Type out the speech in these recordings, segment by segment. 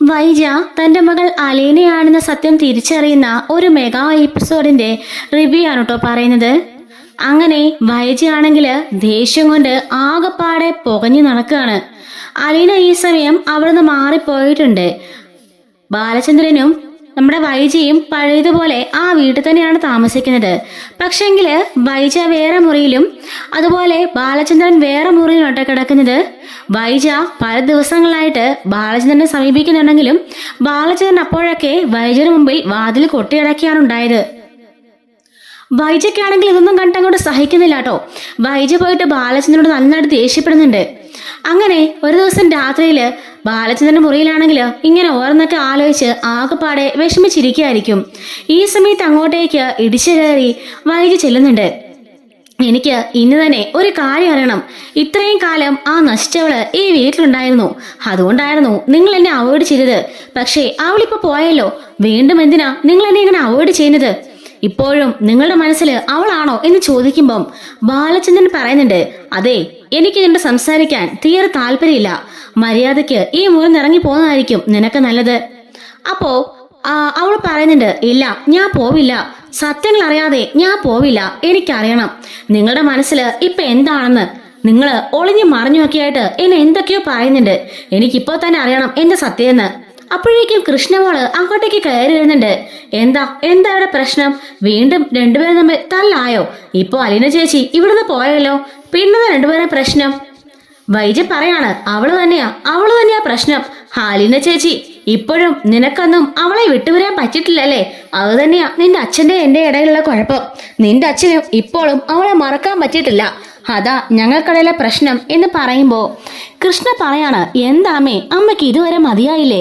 വൈജ തന്റെ മകൾ അലീനയാണെന്ന സത്യം തിരിച്ചറിയുന്ന ഒരു മെഗാ എപ്പിസോഡിന്റെ റിവ്യൂ ആണ് കേട്ടോ പറയുന്നത്. അങ്ങനെ വൈജയാണെങ്കിൽ ദേഷ്യം കൊണ്ട് ആകെപ്പാടെ പുകഞ്ഞു നടക്കുകയാണ്. അലീന ഈ സമയം അവിടുന്ന് മാറിപ്പോയിട്ടുണ്ട്. ബാലചന്ദ്രനും നമ്മുടെ വൈജയും പഴയതുപോലെ ആ വീട്ടിൽ തന്നെയാണ് താമസിക്കുന്നത്. പക്ഷെങ്കില് വൈജ വേറെ മുറിയിലും അതുപോലെ ബാലചന്ദ്രൻ വേറെ മുറിയിലോട്ട് കിടക്കുന്നത്. വൈജ പല ദിവസങ്ങളായിട്ട് ബാലചന്ദ്രനെ സമീപിക്കുന്നുണ്ടെങ്കിലും ബാലചന്ദ്രൻ അപ്പോഴൊക്കെ വൈജയുടെ മുമ്പിൽ വാതിൽ കൊട്ടിയടക്കിയാണ് ഉണ്ടായത്. വൈജയ്ക്കാണെങ്കിൽ ഇതൊന്നും കണ്ടങ്ങോട്ട് സഹിക്കുന്നില്ല കേട്ടോ. വൈജ പോയിട്ട് ബാലചന്ദ്രനോട് നന്നായിട്ട് ദേഷ്യപ്പെടുന്നുണ്ട്. അങ്ങനെ ഒരു ദിവസം രാത്രിയില് ബാലചന്ദ്രന്റെ മുറിയിലാണെങ്കിൽ ഇങ്ങനെ ഓരോന്നൊക്കെ ആലോചിച്ച് ആകെപ്പാടെ വിഷമിച്ചിരിക്കുകയായിരിക്കും. ഈ സമയത്ത് അങ്ങോട്ടേക്ക് ഇടിച്ചു കയറി വൈജ ചെല്ലുന്നുണ്ട്. എനിക്ക് ഇന്ന് തന്നെ ഒരു കാര്യം അറിയണം. ഇത്രയും കാലം ആ നശിച്ചവള് ഈ വീട്ടിലുണ്ടായിരുന്നു. അതുകൊണ്ടായിരുന്നു നിങ്ങൾ എന്നെ അവോയ്ഡ് ചെയ്തത്. പക്ഷേ അവളിപ്പോ പോയല്ലോ. വീണ്ടും എന്തിനാ നിങ്ങൾ എന്നെ ഇങ്ങനെ അവോയ്ഡ് ചെയ്യുന്നത്? ഇപ്പോഴും നിങ്ങളുടെ മനസ്സിൽ അവളാണോ എന്ന് ചോദിക്കുമ്പം ബാലചന്ദ്രൻ പറയുന്നുണ്ട്, അതെ, എനിക്ക് നിന്നോട് സംസാരിക്കാൻ തീരെ താല്പര്യമില്ല. മര്യാദയ്ക്ക് ഈ മുറി ഇറങ്ങി പോകുന്നതായിരിക്കും നിനക്ക് നല്ലത്. അപ്പോ അവൾ പറയുന്നുണ്ട്, ഇല്ല, ഞാൻ പോവില്ല. സത്യങ്ങൾ അറിയാതെ ഞാൻ പോവില്ല. എനിക്കറിയണം നിങ്ങളുടെ മനസ്സിൽ ഇപ്പൊ എന്താണെന്ന്. നിങ്ങള് ഒളിഞ്ഞു മറിഞ്ഞുമൊക്കെയായിട്ട് എന്നെ എന്തൊക്കെയോ പറയുന്നുണ്ട്. എനിക്കിപ്പോ തന്നെ അറിയണം എന്റെ സത്യമെന്ന്. അപ്പോഴേക്കും കൃഷ്ണമോള് അങ്ങോട്ടേക്ക് കയറി വരുന്നുണ്ട്. എന്താ ഇവിടെ പ്രശ്നം? വീണ്ടും രണ്ടുപേരും തമ്മിൽ തല്ലായോ? ഇപ്പൊ അലീന ചേച്ചി ഇവിടുന്ന് പോയല്ലോ, പിന്നെ രണ്ടുപേരും പ്രശ്നം. വൈജ പറയാണ്, അവള് തന്നെയാ പ്രശ്നം. അലീന ചേച്ചി, ഇപ്പോഴും നിനക്കൊന്നും അവളെ വിട്ടുവരാൻ പറ്റിയിട്ടില്ലല്ലേ? അത് തന്നെയാ നിന്റെ അച്ഛന്റെ എന്റെ ഇടയിലുള്ള കുഴപ്പം. നിന്റെ അച്ഛനും ഇപ്പോഴും അവളെ മറക്കാൻ പറ്റിയിട്ടില്ല. അതാ ഞങ്ങൾക്കിടയിലെ പ്രശ്നം എന്ന് പറയുമ്പോ കൃഷ്ണ പറയാണ്, എന്താമ്മേ, അമ്മയ്ക്ക് ഇതുവരെ മതിയായില്ലേ?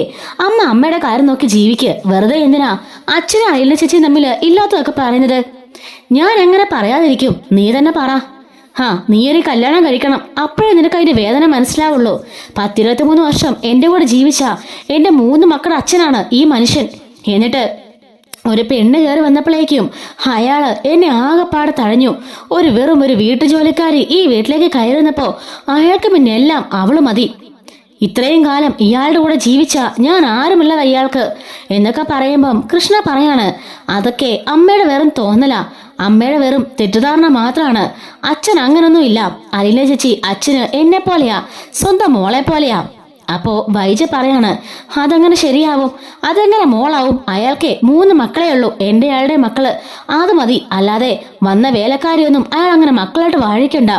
അമ്മയുടെ കാര്യം നോക്കി ജീവിക്ക്. വെറുതെ എന്തിനാ അച്ഛനും അയലിനെ ചേച്ചി തമ്മിൽ ഇല്ലാത്തതൊക്കെ പറയുന്നത്? ഞാൻ എങ്ങനെ പറയാതിരിക്കും? നീ തന്നെ പറ. നീ ഒരു കല്യാണം കഴിക്കണം. അപ്പോഴേ നിനക്ക് അതിന്റെ വേദന മനസ്സിലാവുള്ളൂ. 10-23 വർഷം എന്റെ കൂടെ ജീവിച്ച എന്റെ 3 മക്കളുടെ അച്ഛനാണ് ഈ മനുഷ്യൻ. എന്നിട്ട് ഒരു പെണ്ണ് കയറി വന്നപ്പോഴേക്കും അയാള് എന്നെ ആകെപ്പാടെ തഴഞ്ഞു. വെറും ഒരു വീട്ടുജോലിക്കാരി ഈ വീട്ടിലേക്ക് കയറുന്നപ്പോ അയാൾക്ക് പിന്നെ എല്ലാം അവള് മതി. ഇത്രയും കാലം ഇയാളുടെ കൂടെ ജീവിച്ച ഞാൻ ആരുമില്ലത് അയാൾക്ക് എന്നൊക്കെ പറയുമ്പം കൃഷ്ണ പറയാണ്, അതൊക്കെ അമ്മയുടെ വെറും തോന്നല, അമ്മയുടെ വെറും തെറ്റിദ്ധാരണ മാത്രമാണ്. അച്ഛൻ അങ്ങനൊന്നും ഇല്ല. അലീന ചേച്ചി അച്ഛന് എന്നെ പോലെയാ, സ്വന്തം മോളെ പോലെയാ. അപ്പോ വൈജ പറയാണ്, അതങ്ങനെ ശരിയാവും? അതെങ്ങനെ മോളാവും? അയാൾക്ക് 3 മക്കളേ ഉള്ളൂ, എന്റെ അയാളുടെ മക്കള്. അത് മതി. അല്ലാതെ വന്ന വേലക്കാരിയൊന്നും അയാൾ അങ്ങനെ മക്കളായിട്ട് വാഴിക്കണ്ട.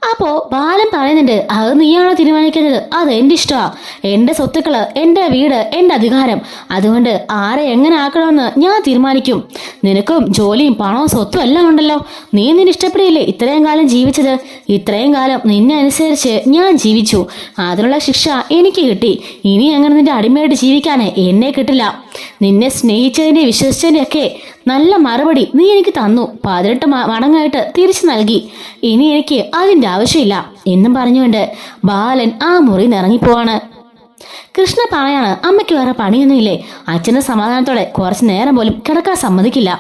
അപ്പോ ബാലൻ പറയുന്നുണ്ട്, അത് നീയാണോ തീരുമാനിക്കുന്നത്? അത് എന്റെ ഇഷ്ടമാ. എന്റെ സ്വത്തുക്കള്, എന്റെ വീട്, എന്റെ അധികാരം. അതുകൊണ്ട് ആരെ എങ്ങനെ ആക്കണമെന്ന് ഞാൻ തീരുമാനിക്കും. നിനക്കും ജോലിയും പണവും സ്വത്തും എല്ലാം ഉണ്ടല്ലോ. നീ നിന്നെ ഇഷ്ടപ്പെടില്ലേ ഇത്രയും കാലം ജീവിച്ചത്? ഇത്രയും കാലം നിന്നെ അനുസരിച്ച് ഞാൻ ജീവിച്ചു. അതിനുള്ള ശിക്ഷ എനിക്ക് കിട്ടി. ഇനി അങ്ങനെ നിന്റെ അടിമയായിട്ട് ജീവിക്കാനേ എന്നെ കിട്ടില്ല. നിന്നെ സ്നേഹിച്ചതിന്റെ വിശ്വസിച്ചതിന്റെ ഒക്കെ നല്ല മറുപടി നീ എനിക്ക് തന്നു. 18 മടങ്ങായിട്ട് തിരിച്ചു നൽകി. ഇനി എനിക്ക് അതിന്റെ ആവശ്യമില്ല എന്നും പറഞ്ഞുകൊണ്ട് ബാലൻ ആ മുറി ഇറങ്ങിപ്പോവാണ്. കൃഷ്ണ പറയാണ്, അമ്മയ്ക്ക് വേറെ പണിയൊന്നുമില്ലേ? അച്ഛന്റെ സമാധാനത്തോടെ കുറച്ചു നേരം പോലും കിടക്കാൻ സമ്മതിക്കില്ല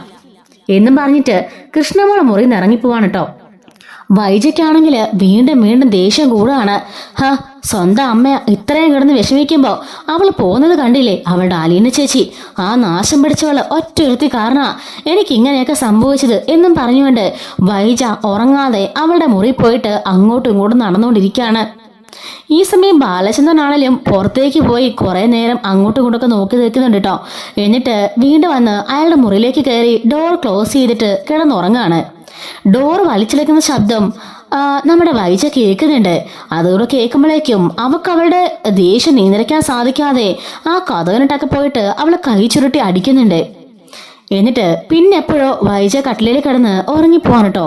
എന്നും പറഞ്ഞിട്ട് കൃഷ്ണമോളെ മുറി ഇറങ്ങിപ്പോവാണ് കേട്ടോ. വൈജയ്ക്കാണെങ്കിൽ വീണ്ടും ദേഷ്യം കൂടുകയാണ്. സ്വന്തം അമ്മ ഇത്രയും കിടന്ന് വിഷമിക്കുമ്പോ അവൾ പോകുന്നത് കണ്ടില്ലേ അവളുടെ അലീന ചേച്ചി? ആ നാശം പിടിച്ചവള് ഒറ്റൊരുത്തി കാരണ എനിക്ക് ഇങ്ങനെയൊക്കെ സംഭവിച്ചത് എന്നും പറഞ്ഞുകൊണ്ട് വൈജ ഉറങ്ങാതെ അവളുടെ മുറി പോയിട്ട് അങ്ങോട്ടും ഇങ്ങോട്ടും നടന്നുകൊണ്ടിരിക്കുകയാണ്. ഈ സമയം ബാലചന്ദ്രനാണേലും പുറത്തേക്ക് പോയി കുറെ നേരം അങ്ങോട്ടും ഇങ്ങോട്ടൊക്കെ നോക്കി നിൽക്കുന്നുണ്ട് കേട്ടോ. എന്നിട്ട് വീണ്ടും വന്ന് അയാളുടെ മുറിയിലേക്ക് കയറി ഡോർ ക്ലോസ് ചെയ്തിട്ട് കിടന്നുറങ്ങാണ്. ഡോർ വലിച്ചിളക്കുന്ന ശബ്ദം നമ്മുടെ വൈജ കേൾക്കുന്നുണ്ട്. അതുകൂടെ കേൾക്കുമ്പോഴേക്കും അവൾക്ക് അവളുടെ ദേഷ്യം നിയന്ത്രിക്കാൻ സാധിക്കാതെ ആ കതവിനിട്ടൊക്കെ പോയിട്ട് അവളെ കൈ ചുരുട്ടി അടിക്കുന്നുണ്ട്. എന്നിട്ട് പിന്നെ എപ്പോഴോ വൈജ കട്ടിലേൽ കിടന്ന് ഉറങ്ങിപ്പോവാണ് കേട്ടോ.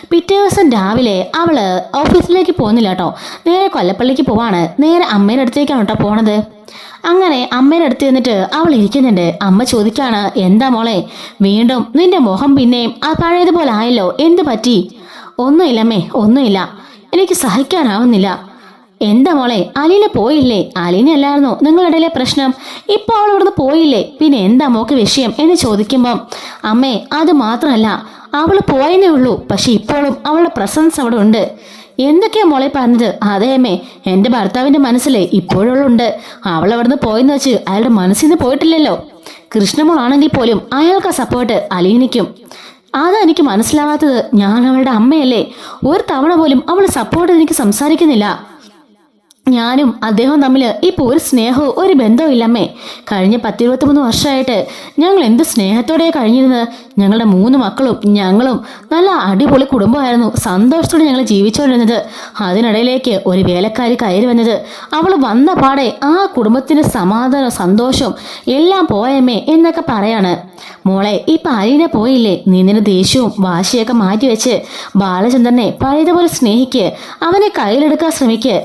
പിറ്റേ ദിവസം രാവിലെ അവള് ഓഫീസിലേക്ക് പോകുന്നില്ല കേട്ടോ. നേരെ കൊല്ലപ്പള്ളിക്ക് പോവാണ്. നേരെ അമ്മയുടെ അടുത്തേക്കാണ് കേട്ടോ പോണത്. അങ്ങനെ അമ്മയുടെ അടുത്ത് നിന്നിട്ട് അവൾ ഇരിക്കുന്നുണ്ട്. അമ്മ ചോദിക്കാണ്, എന്താ മോളെ, വീണ്ടും നിന്റെ മുഖം പിന്നെയും പഴയതുപോലെ ആയല്ലോ, എന്ത് പറ്റി? ഒന്നുമില്ലമ്മേ, ഒന്നുമില്ല. എനിക്ക് സഹിക്കാനാവുന്നില്ല. എന്താ മോളെ, അലീന പോയില്ലേ? അലീന അല്ലായിരുന്നോ നിങ്ങളിടയിലെ പ്രശ്നം? ഇപ്പൊ അവൾ ഇവിടുന്ന് പോയില്ലേ? പിന്നെ എന്താ മോക്ക് വിഷയം എന്ന് ചോദിക്കുമ്പം, അമ്മേ, അത് മാത്രമല്ല, അവള് പോയെന്നേ ഉള്ളൂ. പക്ഷെ ഇപ്പോഴും അവളുടെ പ്രസൻസ് അവിടെ ഉണ്ട്. എന്തൊക്കെയാ മോളെ പറഞ്ഞത്? അതേ അമ്മേ, എന്റെ ഭർത്താവിന്റെ മനസ്സിലെ ഇപ്പോഴുള്ളുണ്ട്. അവൾ അവിടുന്ന് പോയെന്ന് വെച്ച് അയാളുടെ മനസ്സിൽ നിന്ന് പോയിട്ടില്ലല്ലോ. കൃഷ്ണമോളാണെങ്കിൽ പോലും അയാൾക്ക് സപ്പോർട്ട് അലീനയ്ക്കും. അതാ എനിക്ക് മനസ്സിലാവാത്തത്. ഞാൻ അവളുടെ അമ്മയല്ലേ? ഒരു തവണ പോലും അവൾ സപ്പോർട്ട് എനിക്ക് സംസാരിക്കുന്നില്ല. ഞാനും അദ്ദേഹവും തമ്മിൽ ഇപ്പോൾ ഒരു സ്നേഹവും ഒരു ബന്ധവും ഇല്ലമ്മേ. കഴിഞ്ഞ 10-23 വർഷമായിട്ട് ഞങ്ങൾ എന്ത് സ്നേഹത്തോടെ കഴിഞ്ഞിരുന്നത്. ഞങ്ങളുടെ 3 മക്കളും ഞങ്ങളും നല്ല അടിപൊളി കുടുംബമായിരുന്നു. സന്തോഷത്തോടെ ഞങ്ങൾ ജീവിച്ചുകൊണ്ടിരുന്നത്. അതിനിടയിലേക്ക് ഒരു വേലക്കാരി കയറി വന്നത്. അവൾ വന്ന പാടെ ആ കുടുംബത്തിന് സമാധാനവും സന്തോഷവും എല്ലാം പോയമ്മേ എന്നൊക്കെ പറയാണ്. മോളെ, ഇപ്പൊ അലീന പോയില്ലേ? നീ നിന്റെ ദേഷ്യവും വാശിയൊക്കെ മാറ്റിവെച്ച് ബാലചന്ദ്രനെ പഴയതുപോലെ സ്നേഹിക്ക്. അവനെ കയ്യിലെടുക്കാൻ ശ്രമിക്ക്.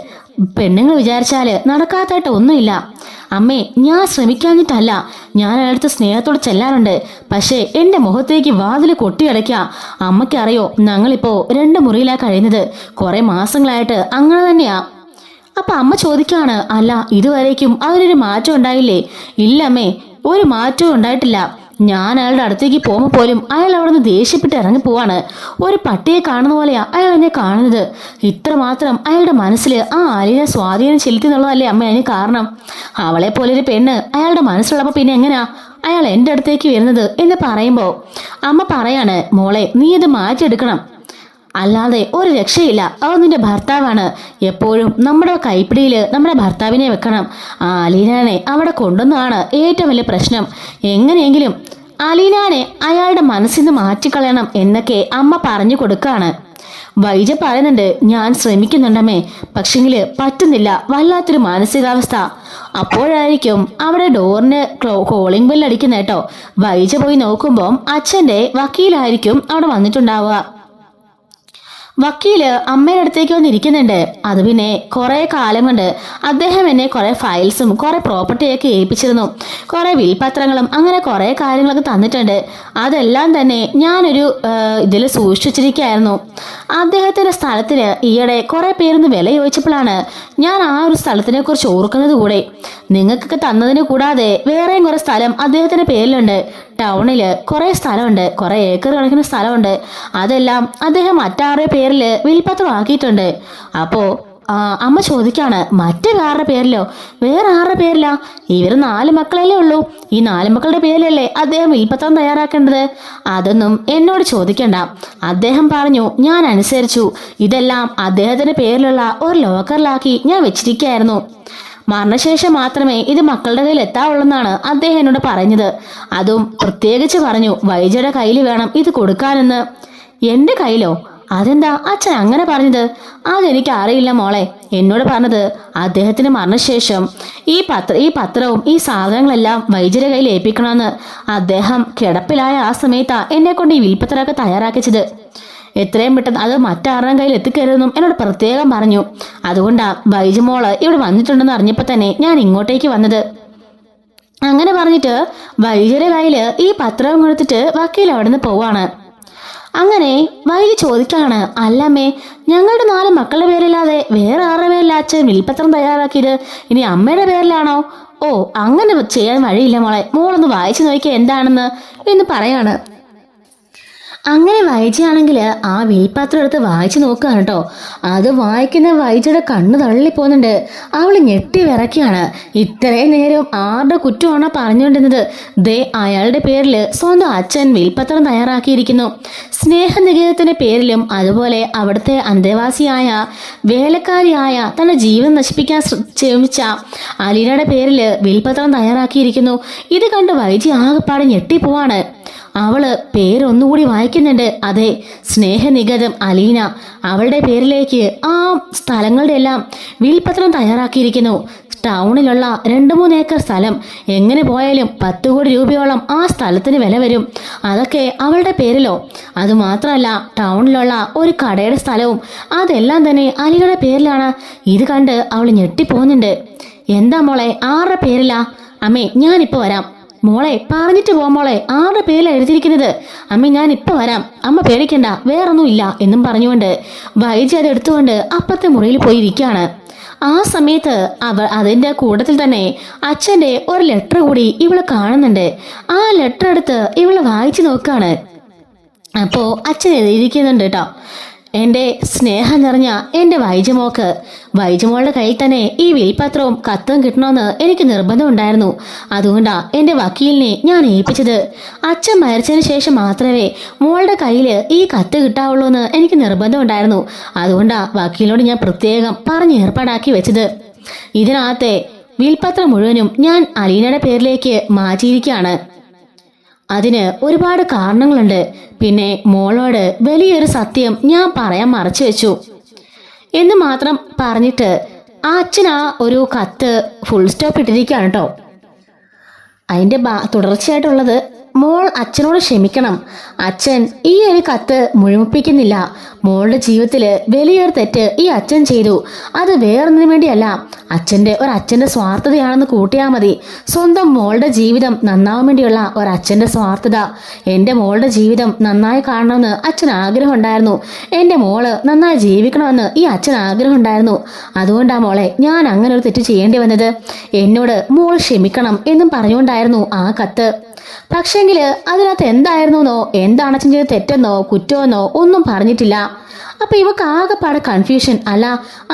പെണ്ണുങ്ങൾ വിചാരിച്ചാല് നടക്കാത്തായിട്ട് ഒന്നുമില്ല. അമ്മേ, ഞാൻ ശ്രമിക്കാഞ്ഞിട്ടല്ല. ഞാൻ അയാളടുത്ത് സ്നേഹത്തോടെ ചെല്ലാറുണ്ട്. പക്ഷേ എന്റെ മുഖത്തേക്ക് വാതിൽ കൊട്ടിയടയ്ക്കുക. അമ്മയ്ക്കറിയോ, ഞങ്ങളിപ്പോ 2 മുറിയിലാ കഴിയുന്നത്. കുറെ മാസങ്ങളായിട്ട് അങ്ങനെ തന്നെയാ. അപ്പൊ അമ്മ ചോദിക്കാണ്, അല്ല ഇതുവരേക്കും അതിനൊരു മാറ്റം ഉണ്ടായില്ലേ? ഇല്ല അമ്മേ, ഒരു മാറ്റവും ഉണ്ടായിട്ടില്ല. ഞാൻ അയാളുടെ അടുത്തേക്ക് പോകുമ്പോൾ പോലും അയാൾ അവിടെ നിന്ന് ദേഷ്യപ്പെട്ട് ഇറങ്ങി പോവാണ്. ഒരു പട്ടിയെ കാണുന്ന പോലെയാ അയാൾ എന്നെ കാണുന്നത്. ഇത്രമാത്രം അയാളുടെ മനസ്സിൽ ആ അലീന സ്വാധീനം ചെലുത്തി എന്നുള്ളതല്ലേ അമ്മ അതിന് കാരണം. അവളെ പോലൊരു പെണ്ണ് അയാളുടെ മനസ്സിലുള്ളപ്പോൾ പിന്നെ എങ്ങനെയാ അയാൾ എൻ്റെ അടുത്തേക്ക് വരുന്നത് എന്ന് പറയുമ്പോൾ അമ്മ പറയാണ്, മോളെ നീ ഇത് മാറ്റിയെടുക്കണം. അല്ലാതെ ഒരു രക്ഷയില്ല. അവൾ നിന്റെ ഭർത്താവാണ്. എപ്പോഴും നമ്മുടെ കൈപ്പിടിയില് നമ്മുടെ ഭർത്താവിനെ വെക്കണം. ആ അലീനാനെ അവിടെ കൊണ്ടുവന്നതാണ് ഏറ്റവും വലിയ പ്രശ്നം. എങ്ങനെയെങ്കിലും അലീനാനെ അയാളുടെ മനസ്സിൽ നിന്ന് മാറ്റിക്കളയണം എന്നൊക്കെ അമ്മ പറഞ്ഞു കൊടുക്കാണ്. വൈജ പറയുന്നുണ്ട്, ഞാൻ ശ്രമിക്കുന്നുണ്ടമ്മേ, പക്ഷെങ്കില് പറ്റുന്നില്ല. വല്ലാത്തൊരു മാനസികാവസ്ഥ. അപ്പോഴായിരിക്കും അവിടെ ഡോറിന് കോളിംഗ് ബെൽ അടിക്കുന്ന കേട്ടോ. വൈജ പോയി നോക്കുമ്പോൾ അച്ഛന്റെ വക്കീലായിരിക്കും അവിടെ വന്നിട്ടുണ്ടാവുക. വക്കീല് അമ്മയുടെ അടുത്തേക്ക് വന്നിരിക്കുന്നുണ്ട്. അത് പിന്നെ കുറെ കാലം കൊണ്ട് അദ്ദേഹം എന്നെ കുറെ ഫയൽസും കുറെ പ്രോപ്പർട്ടിയൊക്കെ ഏൽപ്പിച്ചിരുന്നു. കുറെ വിൽപത്രങ്ങളും അങ്ങനെ കുറെ കാര്യങ്ങളൊക്കെ തന്നിട്ടുണ്ട്. അതെല്ലാം തന്നെ ഞാനൊരു ഇതിൽ സൂക്ഷിച്ചിരിക്കുകയായിരുന്നു. അദ്ദേഹത്തിന്റെ സ്ഥലത്തിന് ഈയിടെ കുറെ പേരൊന്ന് വില ചോദിച്ചപ്പോഴാണ് ഞാൻ ആ ഒരു സ്ഥലത്തിനെ കുറിച്ച് ഓർക്കുന്നത് കൂടെ. നിങ്ങൾക്കൊക്കെ തന്നതിന് കൂടാതെ വേറെയും കുറെ സ്ഥലം അദ്ദേഹത്തിന്റെ പേരിലുണ്ട്. ടൗണില് കുറെ സ്ഥലമുണ്ട്, കുറെ ഏക്കർ കണക്കിന് സ്ഥലമുണ്ട്. അതെല്ലാം അദ്ദേഹം മറ്റാരുടെ പേരില് വിൽപത്രം ആക്കിയിട്ടുണ്ട്. അപ്പോ അമ്മ ചോദിക്കാണ്, മറ്റേ വേറെ പേരിലോ? വേറെ ആരുടെ പേരിലാ? ഇവർ 4 മക്കളല്ലേ ഉള്ളൂ. ഈ 4 മക്കളുടെ പേരിലല്ലേ അദ്ദേഹം വിൽപത്രം തയ്യാറാക്കേണ്ടത്? അതൊന്നും എന്നോട് ചോദിക്കണ്ട. അദ്ദേഹം പറഞ്ഞു, ഞാൻ അനുസരിച്ചു. ഇതെല്ലാം അദ്ദേഹത്തിന്റെ പേരിലുള്ള ഒരു ലോക്കറിലാക്കി ഞാൻ വെച്ചിരിക്കുകയായിരുന്നു. മരണശേഷം മാത്രമേ ഇത് മക്കളുടെ കയ്യിൽ എത്താവുള്ളെന്നാണ് അദ്ദേഹം എന്നോട് പറഞ്ഞത്. അതും പ്രത്യേകിച്ച് പറഞ്ഞു, വൈജയുടെ കയ്യിൽ വേണം ഇത് കൊടുക്കാനെന്ന്. എന്റെ കയ്യിലോ? അതെന്താ അച്ഛൻ അങ്ങനെ പറഞ്ഞത്? അതെനിക്ക് അറിയില്ല മോളെ. എന്നോട് പറഞ്ഞത് അദ്ദേഹത്തിന് മരണശേഷം ഈ പത്രവും ഈ സാധനങ്ങളെല്ലാം വൈദ്യരുടെ കയ്യിൽ ഏൽപ്പിക്കണമെന്ന്. അദ്ദേഹം കിടപ്പിലായ ആ സമയത്താ എന്നെ കൊണ്ട് ഈ വിൽപ്പത്രമൊക്കെ തയ്യാറാക്കിച്ചത്. എത്രയും പെട്ടെന്ന് അത് മറ്റാരുടെ കയ്യിൽ എത്തിക്കരുതെന്നും എന്നോട് പ്രത്യേകം പറഞ്ഞു. അതുകൊണ്ടാ വൈജുമോള് ഇവിടെ വന്നിട്ടുണ്ടെന്ന് അറിഞ്ഞപ്പോൾ തന്നെ ഞാൻ ഇങ്ങോട്ടേക്ക് വന്നത്. അങ്ങനെ പറഞ്ഞിട്ട് വൈദ്യരുടെ കയ്യില് ഈ പത്രവും കൊടുത്തിട്ട് വക്കീൽ അവിടെ നിന്ന് പോവാണ്. അങ്ങനെ വൈദ്യ ചോദിക്കാണ്, അല്ലമ്മേ, ഞങ്ങളുടെ 4 മക്കളുടെ പേരില്ലാതെ വേറെ ആരുടെ പേരിലാ അച്ഛൻ വിൽപത്രം തയ്യാറാക്കിയത്? ഇനി അമ്മയുടെ പേരിലാണോ? ഓ, അങ്ങനെ ചെയ്യാൻ വഴിയില്ല മോളെ. മോളൊന്ന് വായിച്ചു നോക്കിയാൽ എന്താണെന്ന് എന്ന് പറയാണ്. അങ്ങനെ വൈജയാണെങ്കിൽ ആ വിൽപത്രം എടുത്ത് വായിച്ചു നോക്കുകയാണ് കേട്ടോ. അത് വായിക്കുന്ന വൈജയുടെ കണ്ണ് തള്ളിപ്പോകുന്നുണ്ട്. അവൾ ഞെട്ടി വിറയ്ക്കുകയാണ്. ഇത്രയും നേരം ആരുടെ കുറ്റമാണോ പറഞ്ഞുകൊണ്ടിരുന്നത്? ദേ അയാളുടെ പേരിൽ സ്വന്തം അച്ഛൻ വിൽപത്രം തയ്യാറാക്കിയിരിക്കുന്നു. സ്നേഹനികേതത്തിന്റെ പേരിലും അതുപോലെ അവിടുത്തെ അന്തേവാസിയായ വേലക്കാരിയായ തന്റെ ജീവൻ നശിപ്പിക്കാൻ ശ്രമിച്ച അലീനയുടെ പേരിൽ വിൽപത്രം തയ്യാറാക്കിയിരിക്കുന്നു. ഇത് കണ്ട് വൈജി ആകെപ്പാടെ ഞെട്ടിപ്പോവാണ്. അവള് പേരൊന്നുകൂടി വായിക്കുന്നുണ്ട്. അതെ, സ്നേഹനികതം അലീന. അവളുടെ പേരിലേക്ക് ആ സ്ഥലങ്ങളുടെ എല്ലാം വിൽപത്രം തയ്യാറാക്കിയിരിക്കുന്നു. ടൗണിലുള്ള 2-3 ഏക്കർ സ്ഥലം. എങ്ങനെ പോയാലും 10 കോടി രൂപയോളം ആ സ്ഥലത്തിന് വില വരും. അതൊക്കെ അവളുടെ പേരിലോ? അതുമാത്രമല്ല ടൗണിലുള്ള ഒരു കടയുടെ സ്ഥലവും. അതെല്ലാം തന്നെ അലിയുടെ പേരിലാണ്. ഇത് കണ്ട് അവൾ ഞെട്ടിപ്പോകുന്നുണ്ട്. എന്താ മോളെ, ആരുടെ പേരിലാ? അമ്മേ, ഞാനിപ്പോ വരാം. മോളെ, പറഞ്ഞിട്ട് പോ മോളെ, ആരുടെ പേരിലാണ് എഴുതിയിരിക്കുന്നത്? അമ്മ ഞാൻ ഇപ്പൊ വരാം, അമ്മ പേടിക്കണ്ട, വേറൊന്നും ഇല്ല എന്നും പറഞ്ഞുകൊണ്ട് വൈജി അത് എടുത്തുകൊണ്ട് അപ്പത്തെ മുറിയിൽ പോയി ഇരിക്കുകയാണ്. ആ സമയത്ത് അതിന്റെ കൂട്ടത്തിൽ തന്നെ അച്ഛന്റെ ഒരു ലെറ്റർ കൂടി ഇവള് കാണുന്നുണ്ട്. ആ ലെറ്റർ എടുത്ത് ഇവള് വായിച്ചു നോക്കാണ്. അപ്പോ അച്ഛൻ എഴുതിയിരിക്കുന്നുണ്ട് കേട്ടോ, എൻ്റെ സ്നേഹം നിറഞ്ഞ എൻ്റെ വൈജമോളുടെ കയ്യിൽ തന്നെ ഈ വിൽപത്രവും കത്തും കിട്ടണമെന്ന് എനിക്ക് നിർബന്ധമുണ്ടായിരുന്നു. അതുകൊണ്ടാ എൻ്റെ വക്കീലിനെ ഞാൻ ഏൽപ്പിച്ചത്. അച്ഛൻ മരിച്ചതിന് ശേഷം മാത്രമേ മോളുടെ കയ്യിൽ ഈ കത്ത് കിട്ടാവുള്ളൂ എന്ന് എനിക്ക് നിർബന്ധമുണ്ടായിരുന്നു. അതുകൊണ്ടാ വക്കീലിനോട് ഞാൻ പ്രത്യേകം പറഞ്ഞ് ഏർപ്പാടാക്കി വെച്ചത്. ഇതിനകത്തെ വിൽപത്രം മുഴുവനും ഞാൻ അലീനയുടെ പേരിലേക്ക് മാറ്റിയിരിക്കുകയാണ്. അതിന് ഒരുപാട് കാരണങ്ങളുണ്ട്. പിന്നെ മോളോട് വലിയൊരു സത്യം ഞാൻ പറയാൻ മറച്ചു വെച്ചു എന്ന് മാത്രം പറഞ്ഞിട്ട് ആ അച്ഛൻ ആ ഒരു കത്ത് ഫുൾ സ്റ്റോപ്പ് ഇട്ടിരിക്കുകയാണ് കേട്ടോ. അതിൻ്റെ തുടർച്ചയായിട്ടുള്ളത്, മോൾ അച്ഛനോട് ക്ഷമിക്കണം. അച്ഛൻ ഈ ഒരു കത്ത് മുഴുമിപ്പിക്കുന്നില്ല. മോളുടെ ജീവിതത്തിൽ വലിയൊരു തെറ്റ് ഈ അച്ഛൻ ചെയ്തു. അത് വേറൊന്നിനു വേണ്ടിയല്ല, അച്ഛൻ്റെ സ്വാർത്ഥതയാണെന്ന് കൂട്ടിയാൽ മതി. സ്വന്തം മോളുടെ ജീവിതം നന്നാവാൻ വേണ്ടിയുള്ള ഒരച്ഛൻ്റെ സ്വാർത്ഥത. എൻ്റെ മോളുടെ ജീവിതം നന്നായി കാണണമെന്ന് അച്ഛൻ ആഗ്രഹം ഉണ്ടായിരുന്നു. എൻ്റെ മോള് നന്നായി ജീവിക്കണമെന്ന് ഈ അച്ഛൻ ആഗ്രഹം ഉണ്ടായിരുന്നു. അതുകൊണ്ടാണ് മോളെ ഞാൻ അങ്ങനെ ഒരു തെറ്റ് ചെയ്യേണ്ടി വന്നത്. എന്നോട് മോൾ ക്ഷമിക്കണം എന്നും പറഞ്ഞുകൊണ്ടായിരുന്നു ആ കത്ത്. പക്ഷേങ്കില് അതിനകത്ത് എന്തായിരുന്നോ, എന്താണ് അച്ഛൻ ചെയ്ത് തെറ്റെന്നോ കുറ്റമെന്നോ ഒന്നും പറഞ്ഞിട്ടില്ല. അപ്പൊ ഇവക്ക് ആകെപ്പാടെ കൺഫ്യൂഷൻ. അല്ല,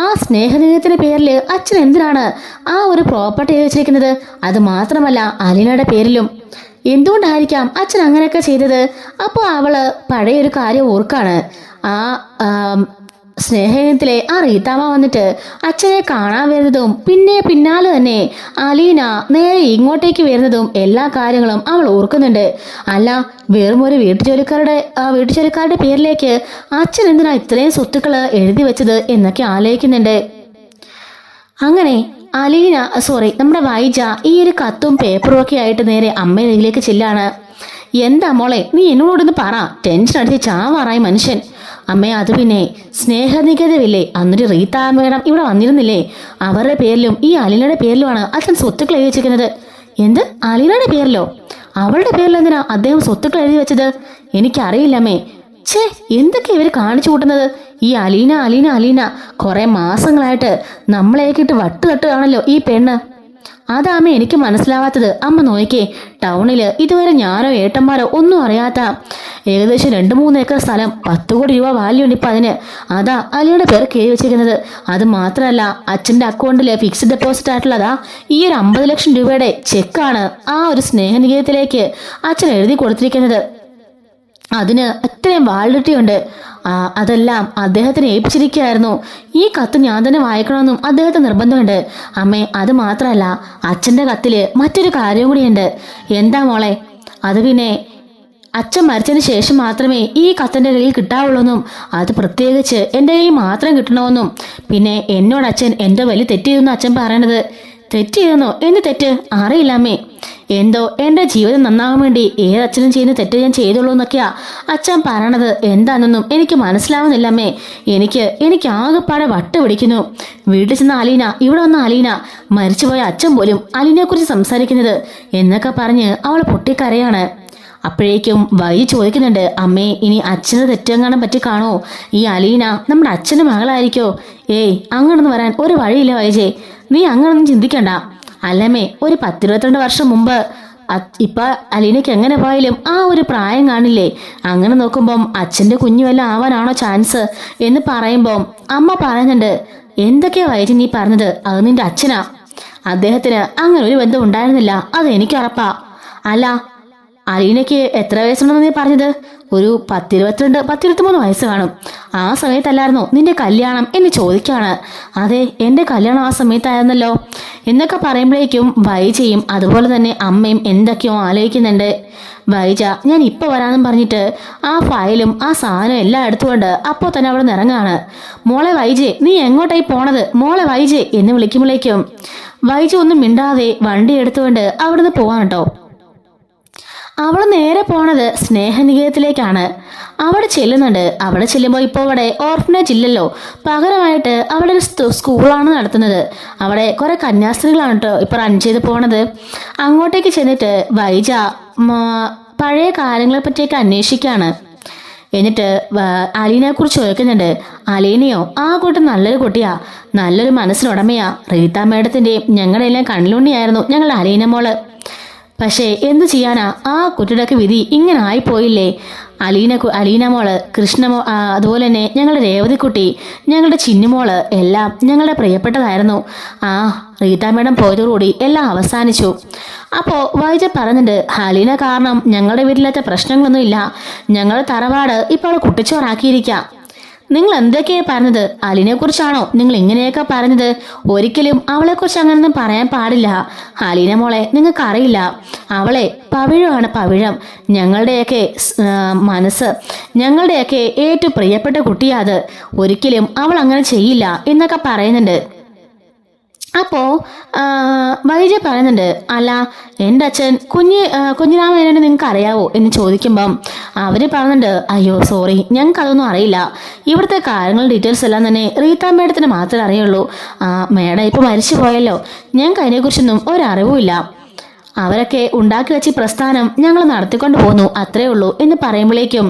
ആ സ്നേഹനിധത്തിന്റെ പേരിൽ അച്ഛൻ എന്തിനാണ് ആ ഒരു പ്രോപ്പർട്ടി എഴുതി വെച്ചിരിക്കുന്നത്? അത് മാത്രമല്ല അലീനയുടെ പേരിലും. എന്തുകൊണ്ടായിരിക്കാം അച്ഛൻ അങ്ങനെയൊക്കെ ചെയ്തത്? അപ്പോൾ അവള് പഴയൊരു കാര്യം ഓർക്കാണ്. ആ സ്നേഹത്തിലെ ആ റീത്താമ്മ വന്നിട്ട് അച്ഛനെ കാണാൻ വരുന്നതും പിന്നെ പിന്നാലെ തന്നെ അലീന നേരെ ഇങ്ങോട്ടേക്ക് വരുന്നതും എല്ലാ കാര്യങ്ങളും അവൾ ഓർക്കുന്നുണ്ട്. അല്ല, വെറും ഒരു വീട്ടുജോലിക്കാരുടെ പേരിലേക്ക് അച്ഛൻ എന്തിനാ ഇത്രയും സ്വത്തുക്കൾ എഴുതി വെച്ചത് എന്നൊക്കെ ആലോചിക്കുന്നുണ്ട്. അങ്ങനെ നമ്മുടെ വൈജ ഈ ഒരു കത്തും പേപ്പറും ഒക്കെ ആയിട്ട് നേരെ അമ്മയിലേക്ക് ചെല്ലാണ്. എന്താ മോളെ, നീ എന്നോടൊന്ന് പറ, ടെൻഷൻ അടിച്ച് ചാവാറായി മനുഷ്യൻ. അമ്മേ, അത് പിന്നെ സ്നേഹനികതയില്ലേ, അന്നൊരു റീത്ത മേഡം ഇവിടെ വന്നിരുന്നില്ലേ? അവരുടെ പേരിലും ഈ അലീനയുടെ പേരിലുമാണ് അച്ഛൻ സ്വത്തുക്കൾ എഴുതി വെച്ചിരിക്കുന്നത്. എന്ത്, അലീനയുടെ പേരിലോ? അവളുടെ പേരിൽ എന്തിനാ അദ്ദേഹം സ്വത്തുക്കൾ എഴുതി വെച്ചത്? എനിക്കറിയില്ലമ്മേ. എന്തൊക്കെ ഇവർ കാണിച്ചു കൂട്ടുന്നത്? ഈ അലീന കുറെ മാസങ്ങളായിട്ട് നമ്മളേക്കിട്ട് വട്ടുതട്ടുകയാണല്ലോ ഈ പെണ്ണ്. അതാമ്മ എനിക്ക് മനസ്സിലാവാത്തത്. അമ്മ നോക്കിക്കേ, ടൗണില് ഇതുവരെ ഞാനോ ഏട്ടന്മാരോ ഒന്നും അറിയാത്ത ഏകദേശം 2-3 ഏക്കർ സ്ഥലം, 10 കോടി രൂപ വാല്യൂ ഉണ്ട് ഇപ്പം അതിന്. അതാ അലിയുടെ പേര് കയറി വെച്ചിരിക്കുന്നത്. അത് മാത്രമല്ല അച്ഛൻ്റെ അക്കൗണ്ടിൽ ഫിക്സ്ഡ് ഡെപ്പോസിറ്റ് ആയിട്ടുള്ളതാ ഈ ഒരു 50 ലക്ഷം രൂപയുടെ ചെക്കാണ് ആ ഒരു സ്നേഹനികേതത്തിലേക്ക് അച്ഛൻ എഴുതി കൊടുത്തിരിക്കുന്നത്. അതിന് അത്രയും വാലിഡിറ്റി ഉണ്ട്. അതെല്ലാം അദ്ദേഹത്തിന് ഏൽപ്പിച്ചിരിക്കുകയായിരുന്നു. ഈ കത്ത് ഞാൻ തന്നെ വായിക്കണമെന്നും അദ്ദേഹത്തിന് നിർബന്ധമുണ്ട്. അമ്മേ, അത് മാത്രമല്ല അച്ഛൻ്റെ കത്തില് മറ്റൊരു കാര്യം കൂടിയുണ്ട്. എന്താ മോളെ? അത് പിന്നെ അച്ഛൻ മരിച്ചതിന് ശേഷം മാത്രമേ ഈ കത്തിൻ്റെ കയ്യിൽ കിട്ടാവുള്ളൂന്നും, അത് പ്രത്യേകിച്ച് എൻ്റെ കയ്യിൽ മാത്രം കിട്ടണമെന്നും, പിന്നെ എന്നോട് അച്ഛൻ എന്തോ വലിയ തെറ്റ് ചെയ്തെന്ന് അച്ഛൻ പറയണത്. തെറ്റ് ചെയ്തെന്നോ? എന്ത് തെറ്റ്? അറിയില്ലമ്മേ. എന്തോ എൻ്റെ ജീവിതം നന്നാവാൻ വേണ്ടി ഏതച്ഛനും ചെയ്യുന്ന തെറ്റ് ഞാൻ ചെയ്തുള്ളൂ എന്നൊക്കെയാ അച്ഛൻ പറയണത്. എന്താണെന്നും എനിക്ക് മനസ്സിലാവുന്നില്ലമ്മേ. എനിക്ക് ആകെപ്പാടെ വട്ട് പിടിക്കുന്നു. വീട്ടിൽ ചെന്ന അലീന, ഇവിടെ വന്ന അലീന, മരിച്ചുപോയ അച്ഛൻ പോലും അലീനയെക്കുറിച്ച് സംസാരിക്കുന്നത് എന്നൊക്കെ പറഞ്ഞ് അവൾ പൊട്ടിക്കരയാണ്. അപ്പോഴേക്കും വൈജി ചോദിക്കുന്നുണ്ട്, അമ്മേ, ഇനി അച്ഛന് തെറ്റെങ്ങാനും പറ്റി കാണോ? ഈ അലീന നമ്മുടെ അച്ഛൻ്റെ മകളായിരിക്കോ? ഏയ്, അങ്ങനൊന്നും വരാൻ ഒരു വഴിയില്ല വൈജേ. നീ അങ്ങനൊന്നും ചിന്തിക്കണ്ട. അല്ലമ്മേ, ഒരു 10-22 വർഷം മുമ്പ് ഇപ്പൊ അലീനയ്ക്ക് എങ്ങനെ പോയാലും ആ ഒരു പ്രായം കാണില്ലേ? അങ്ങനെ നോക്കുമ്പം അച്ഛൻ്റെ കുഞ്ഞുമെല്ലാം ആവാനാണോ ചാൻസ് എന്ന് പറയുമ്പം അമ്മ പറയുന്നുണ്ട്, എന്തൊക്കെയാ വൈജി നീ പറഞ്ഞത്? അത് നിന്റെ അച്ഛനാ. അദ്ദേഹത്തിന് അങ്ങനെ ഒരു ബന്ധം ഉണ്ടായിരുന്നില്ല, അത് എനിക്ക് ഉറപ്പാ. അല്ല, അലീനയ്ക്ക് എത്ര വയസ്സുണ്ടെന്ന് നീ പറഞ്ഞത്? ഒരു 10-23 വയസ്സ് കാണും. ആ സമയത്തല്ലായിരുന്നോ നിന്റെ കല്യാണം എന്ന് ചോദിക്കാണ്. അതെ, എൻ്റെ കല്യാണം ആ സമയത്തായിരുന്നല്ലോ എന്നൊക്കെ പറയുമ്പോഴേക്കും വൈജയും അതുപോലെ തന്നെ അമ്മയും എന്തൊക്കെയോ ആലോചിക്കുന്നുണ്ട്. വൈജ, ഞാൻ ഇപ്പോൾ വരാമെന്നും പറഞ്ഞിട്ട് ആ ഫയലും ആ സാധനം എല്ലാം എടുത്തുകൊണ്ട് അപ്പോൾ തന്നെ അവിടെ നിന്ന് ഇറങ്ങാണ്. മോളെ വൈജെ, നീ എങ്ങോട്ടായി പോണത്? മോളെ വൈജെ എന്ന് വിളിക്കുമ്പോഴേക്കും വൈജ ഒന്നും മിണ്ടാതെ വണ്ടി എടുത്തുകൊണ്ട് അവിടുന്ന് പോവാൻ കേട്ടോ. അവൾ നേരെ പോണത് സ്നേഹനികേതത്തിലേക്കാണ്. അവിടെ ചെല്ലുന്നുണ്ട്. അവിടെ ചെല്ലുമ്പോൾ ഇപ്പോൾ അവിടെ ഓർഫനേജ് ഇല്ലല്ലോ, പകരമായിട്ട് അവിടെ ഒരു സ്കൂളാണ് നടത്തുന്നത്. അവിടെ കുറെ കന്യാസ്ത്രീകളാണ് കേട്ടോ ഇപ്പോൾ റൺ ചെയ്ത് പോണത്. അങ്ങോട്ടേക്ക് ചെന്നിട്ട് വൈജ പഴയ കാര്യങ്ങളെ പറ്റിയൊക്കെ അന്വേഷിക്കുകയാണ്. എന്നിട്ട് അലീനയെ കുറിച്ച് ചോദിക്കുന്നുണ്ട്. അലീനയോ? ആ കുട്ടി നല്ലൊരു കുട്ടിയാ, നല്ലൊരു മനസ്സിനുടമയാ. റീത്ത മേഡത്തിൻ്റെയും ഞങ്ങളുടെ എല്ലാം കണ്ണിലുണ്ണിയായിരുന്നു ഞങ്ങളുടെ അലീന മോള്. പക്ഷേ എന്തു ചെയ്യാനാ, ആ കുട്ടിയുടെയൊക്കെ വിധി ഇങ്ങനെ ആയിപ്പോയില്ലേ. അലീന മോള്, അതുപോലെ തന്നെ ഞങ്ങളുടെ രേവതിക്കുട്ടി, ഞങ്ങളുടെ ചിന്നുമോള് എല്ലാം ഞങ്ങളുടെ പ്രിയപ്പെട്ടതായിരുന്നു. റീത്ത മേഡം പോയതോടുകൂടി എല്ലാം അവസാനിച്ചു. അപ്പോൾ വൈജ പറയുന്നുണ്ട്, അലീന കാരണം ഞങ്ങളുടെ വീട്ടിലത്തെ പ്രശ്നങ്ങളൊന്നുമില്ല. ഞങ്ങളുടെ തറവാട് ഇപ്പോൾ കുട്ടിച്ചോറാക്കിയിരിക്കാം. നിങ്ങൾ എന്തൊക്കെയാണ് പറഞ്ഞത്? അലിനെ കുറിച്ചാണോ നിങ്ങൾ ഇങ്ങനെയൊക്കെ പറഞ്ഞത്? ഒരിക്കലും അവളെക്കുറിച്ച് അങ്ങനൊന്നും പറയാൻ പാടില്ല. അലീന മോളെ നിങ്ങൾക്കറിയില്ല, അവളെ പവിഴമാണ്, പവിഴം. ഞങ്ങളുടെയൊക്കെ മനസ്സ്, ഞങ്ങളുടെയൊക്കെ ഏറ്റവും പ്രിയപ്പെട്ട കുട്ടിയാ അത്. ഒരിക്കലും അവൾ അങ്ങനെ ചെയ്യില്ല എന്നൊക്കെ പറയുന്നുണ്ട്. അപ്പോ വൈജ പറയുന്നുണ്ട്, അല്ല എൻ്റെ അച്ഛൻ കുഞ്ഞിരാമേനോട് നിങ്ങൾക്ക് അറിയാവോ എന്ന് ചോദിക്കുമ്പം അവര് പറയുന്നുണ്ട്, അയ്യോ സോറി, ഞങ്ങൾക്ക് അതൊന്നും അറിയില്ല. ഇവിടുത്തെ കാര്യങ്ങൾ ഡീറ്റെയിൽസ് എല്ലാം തന്നെ റീത്ത മേഡത്തിന് മാത്രമേ അറിയുള്ളൂ. മേഡം ഇപ്പോൾ മരിച്ചു പോയല്ലോ, ഞങ്ങൾക്ക് അതിനെക്കുറിച്ചൊന്നും ഒരറിവുമില്ല. അവരൊക്കെ ഉണ്ടാക്കി വെച്ച പ്രസ്ഥാനം ഞങ്ങൾ നടത്തിക്കൊണ്ട് പോന്നു, അത്രേ ഉള്ളൂ എന്ന് പറയുമ്പോഴേക്കും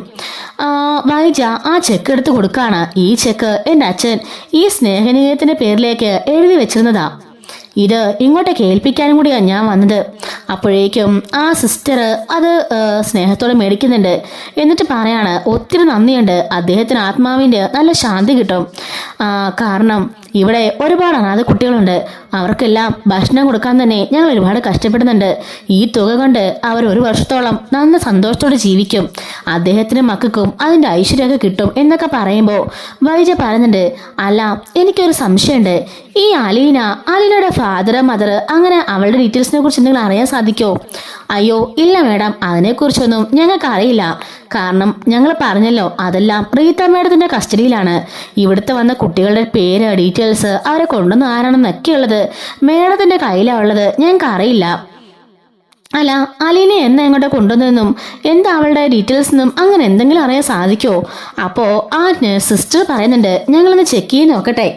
വൈജ ആ ചെക്ക് എടുത്ത് കൊടുക്കാണ്. ഈ ചെക്ക് എൻ്റെ അച്ഛൻ ഈ സ്നേഹനികേതത്തിന്റെ പേരിലേക്ക് എഴുതി വെച്ചിരുന്നതാ. ഇത് ഇങ്ങോട്ട് കേൾപ്പിക്കാനും കൂടിയാണ് ഞാൻ വന്നത്. അപ്പോഴേക്കും ആ സിസ്റ്റർ അത് സ്നേഹത്തോടെ മേടിക്കുന്നുണ്ട്. എന്നിട്ട് പറയാണ്, ഒത്തിരി നന്ദിയുണ്ട്, അദ്ദേഹത്തിന് ആത്മാവിൻ്റെ നല്ല ശാന്തി കിട്ടും. കാരണം ഇവിടെ ഒരുപാട് അനാഥ കുട്ടികളുണ്ട്, അവർക്കെല്ലാം ഭക്ഷണം കൊടുക്കാൻ തന്നെ ഞങ്ങൾ ഒരുപാട് കഷ്ടപ്പെടുന്നുണ്ട്. ഈ തുക കൊണ്ട് അവർ 1 വർഷത്തോളം നല്ല സന്തോഷത്തോടെ ജീവിക്കും, അദ്ദേഹത്തിനും മക്കൾക്കും അതിൻ്റെ ഐശ്വര്യമൊക്കെ കിട്ടും എന്നൊക്കെ പറയുമ്പോൾ വൈജ പറയുന്നുണ്ട്, അല്ല എനിക്കൊരു സംശയമുണ്ട്. ഈ അലീനയുടെ ഫാദർ മദർ അങ്ങനെ അവളുടെ ഡീറ്റെയിൽസിനെ കുറിച്ച് എന്തെങ്കിലും അറിയാൻ സാധിക്കുമോ? അയ്യോ ഇല്ല മേഡം, അതിനെക്കുറിച്ചൊന്നും ഞങ്ങൾക്ക് അറിയില്ല. കാരണം ഞങ്ങൾ പറഞ്ഞല്ലോ, അതെല്ലാം റീത്ത മേഡത്തിന്റെ കസ്റ്റഡിയിലാണ്. ഇവിടുത്തെ വന്ന കുട്ടികളുടെ പേര്, ഡീറ്റെയിൽസ്, അവരെ കൊണ്ടുവന്ന ആരാണെന്നൊക്കെ ഉള്ളത് മേഡത്തിന്റെ കയ്യിലാണ് ഉള്ളത്, ഞങ്ങൾക്ക് അറിയില്ല. അല്ല അലീനെ എന്നാ എങ്ങോട്ട് കൊണ്ടുവന്നതെന്നും എന്താ അവളുടെ ഡീറ്റെയിൽസ് എന്നും അങ്ങനെ എന്തെങ്കിലും അറിയാൻ സാധിക്കുമോ? അപ്പോൾ ആ സിസ്റ്റർ പറയുന്നുണ്ട്, ഞങ്ങളൊന്ന് ചെക്ക് ചെയ്ത് നോക്കട്ടെ.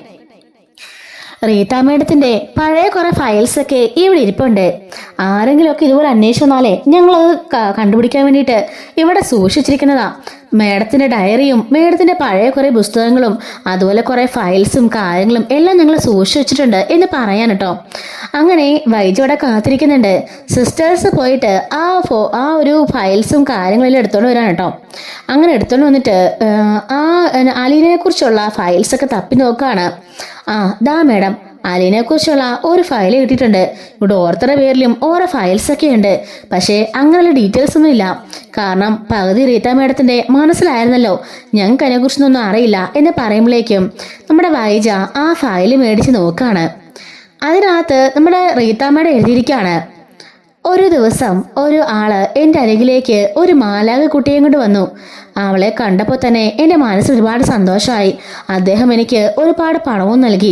റീത്ത മേഡത്തിന്റെ പഴയ കുറെ ഫയൽസ് ഒക്കെ ഇവിടെ ഇരിപ്പുണ്ട്. ആരെങ്കിലുമൊക്കെ ഇതുപോലെ അന്വേഷിച്ചു വന്നാലേ ഞങ്ങളത് കണ്ടുപിടിക്കാൻ വേണ്ടിയിട്ട് ഇവിടെ സൂക്ഷിച്ചിരിക്കുന്നതാ. മേഡത്തിന്റെ ഡയറിയും മേഡത്തിന്റെ പഴയ കുറെ പുസ്തകങ്ങളും അതുപോലെ കുറെ ഫയൽസും കാര്യങ്ങളും എല്ലാം ഞങ്ങൾ സൂക്ഷിച്ചു വെച്ചിട്ടുണ്ട് എന്ന് പറയാൻ കേട്ടോ. അങ്ങനെ വൈജ ഇവിടെ കാത്തിരിക്കുന്നുണ്ട്. സിസ്റ്റേഴ്സ് പോയിട്ട് ആ ഒരു ഫയൽസും കാര്യങ്ങളെല്ലാം എടുത്തോണ്ട് വരാൻ കേട്ടോ. അങ്ങനെ എടുത്തോണ്ട് വന്നിട്ട് ആ അലീനയെ കുറിച്ചുള്ള ഫയൽസ് ഒക്കെ തപ്പി നോക്കുകയാണ്. ദാ മേഡം, അലീനെ കുറിച്ചുള്ള ഒരു ഫയൽ കിട്ടിയിട്ടുണ്ട്. ഇവിടെ ഓരോരുത്തരുടെ പേരിലും ഓരോ ഫയൽസ് ഒക്കെ ഉണ്ട്. പക്ഷേ അങ്ങനെയുള്ള ഡീറ്റെയിൽസ് ഒന്നും ഇല്ല. കാരണം പകുതി റീത്ത മേഡത്തിന്റെ മനസ്സിലായിരുന്നല്ലോ ഞങ്ങൾക്ക് അതിനെക്കുറിച്ചൊന്നും അറിയില്ല എന്ന് പറയുമ്പോഴേക്കും നമ്മുടെ വൈജ ആ ഫയൽ മേടിച്ച് നോക്കുകയാണ്. അതിനകത്ത് നമ്മുടെ റീത്ത മേഡം എഴുതിയിരിക്കുകയാണ്, ഒരു ദിവസം ഒരു ആള് എൻ്റെ അരികിലേക്ക് ഒരു മാലാഖ കുട്ടിയെ കൊണ്ട് വന്നു. അവളെ കണ്ടപ്പോൾ തന്നെ എൻ്റെ മനസ്സിൽ ഒരുപാട് സന്തോഷമായി. അദ്ദേഹം എനിക്ക് ഒരുപാട് പണവും നൽകി.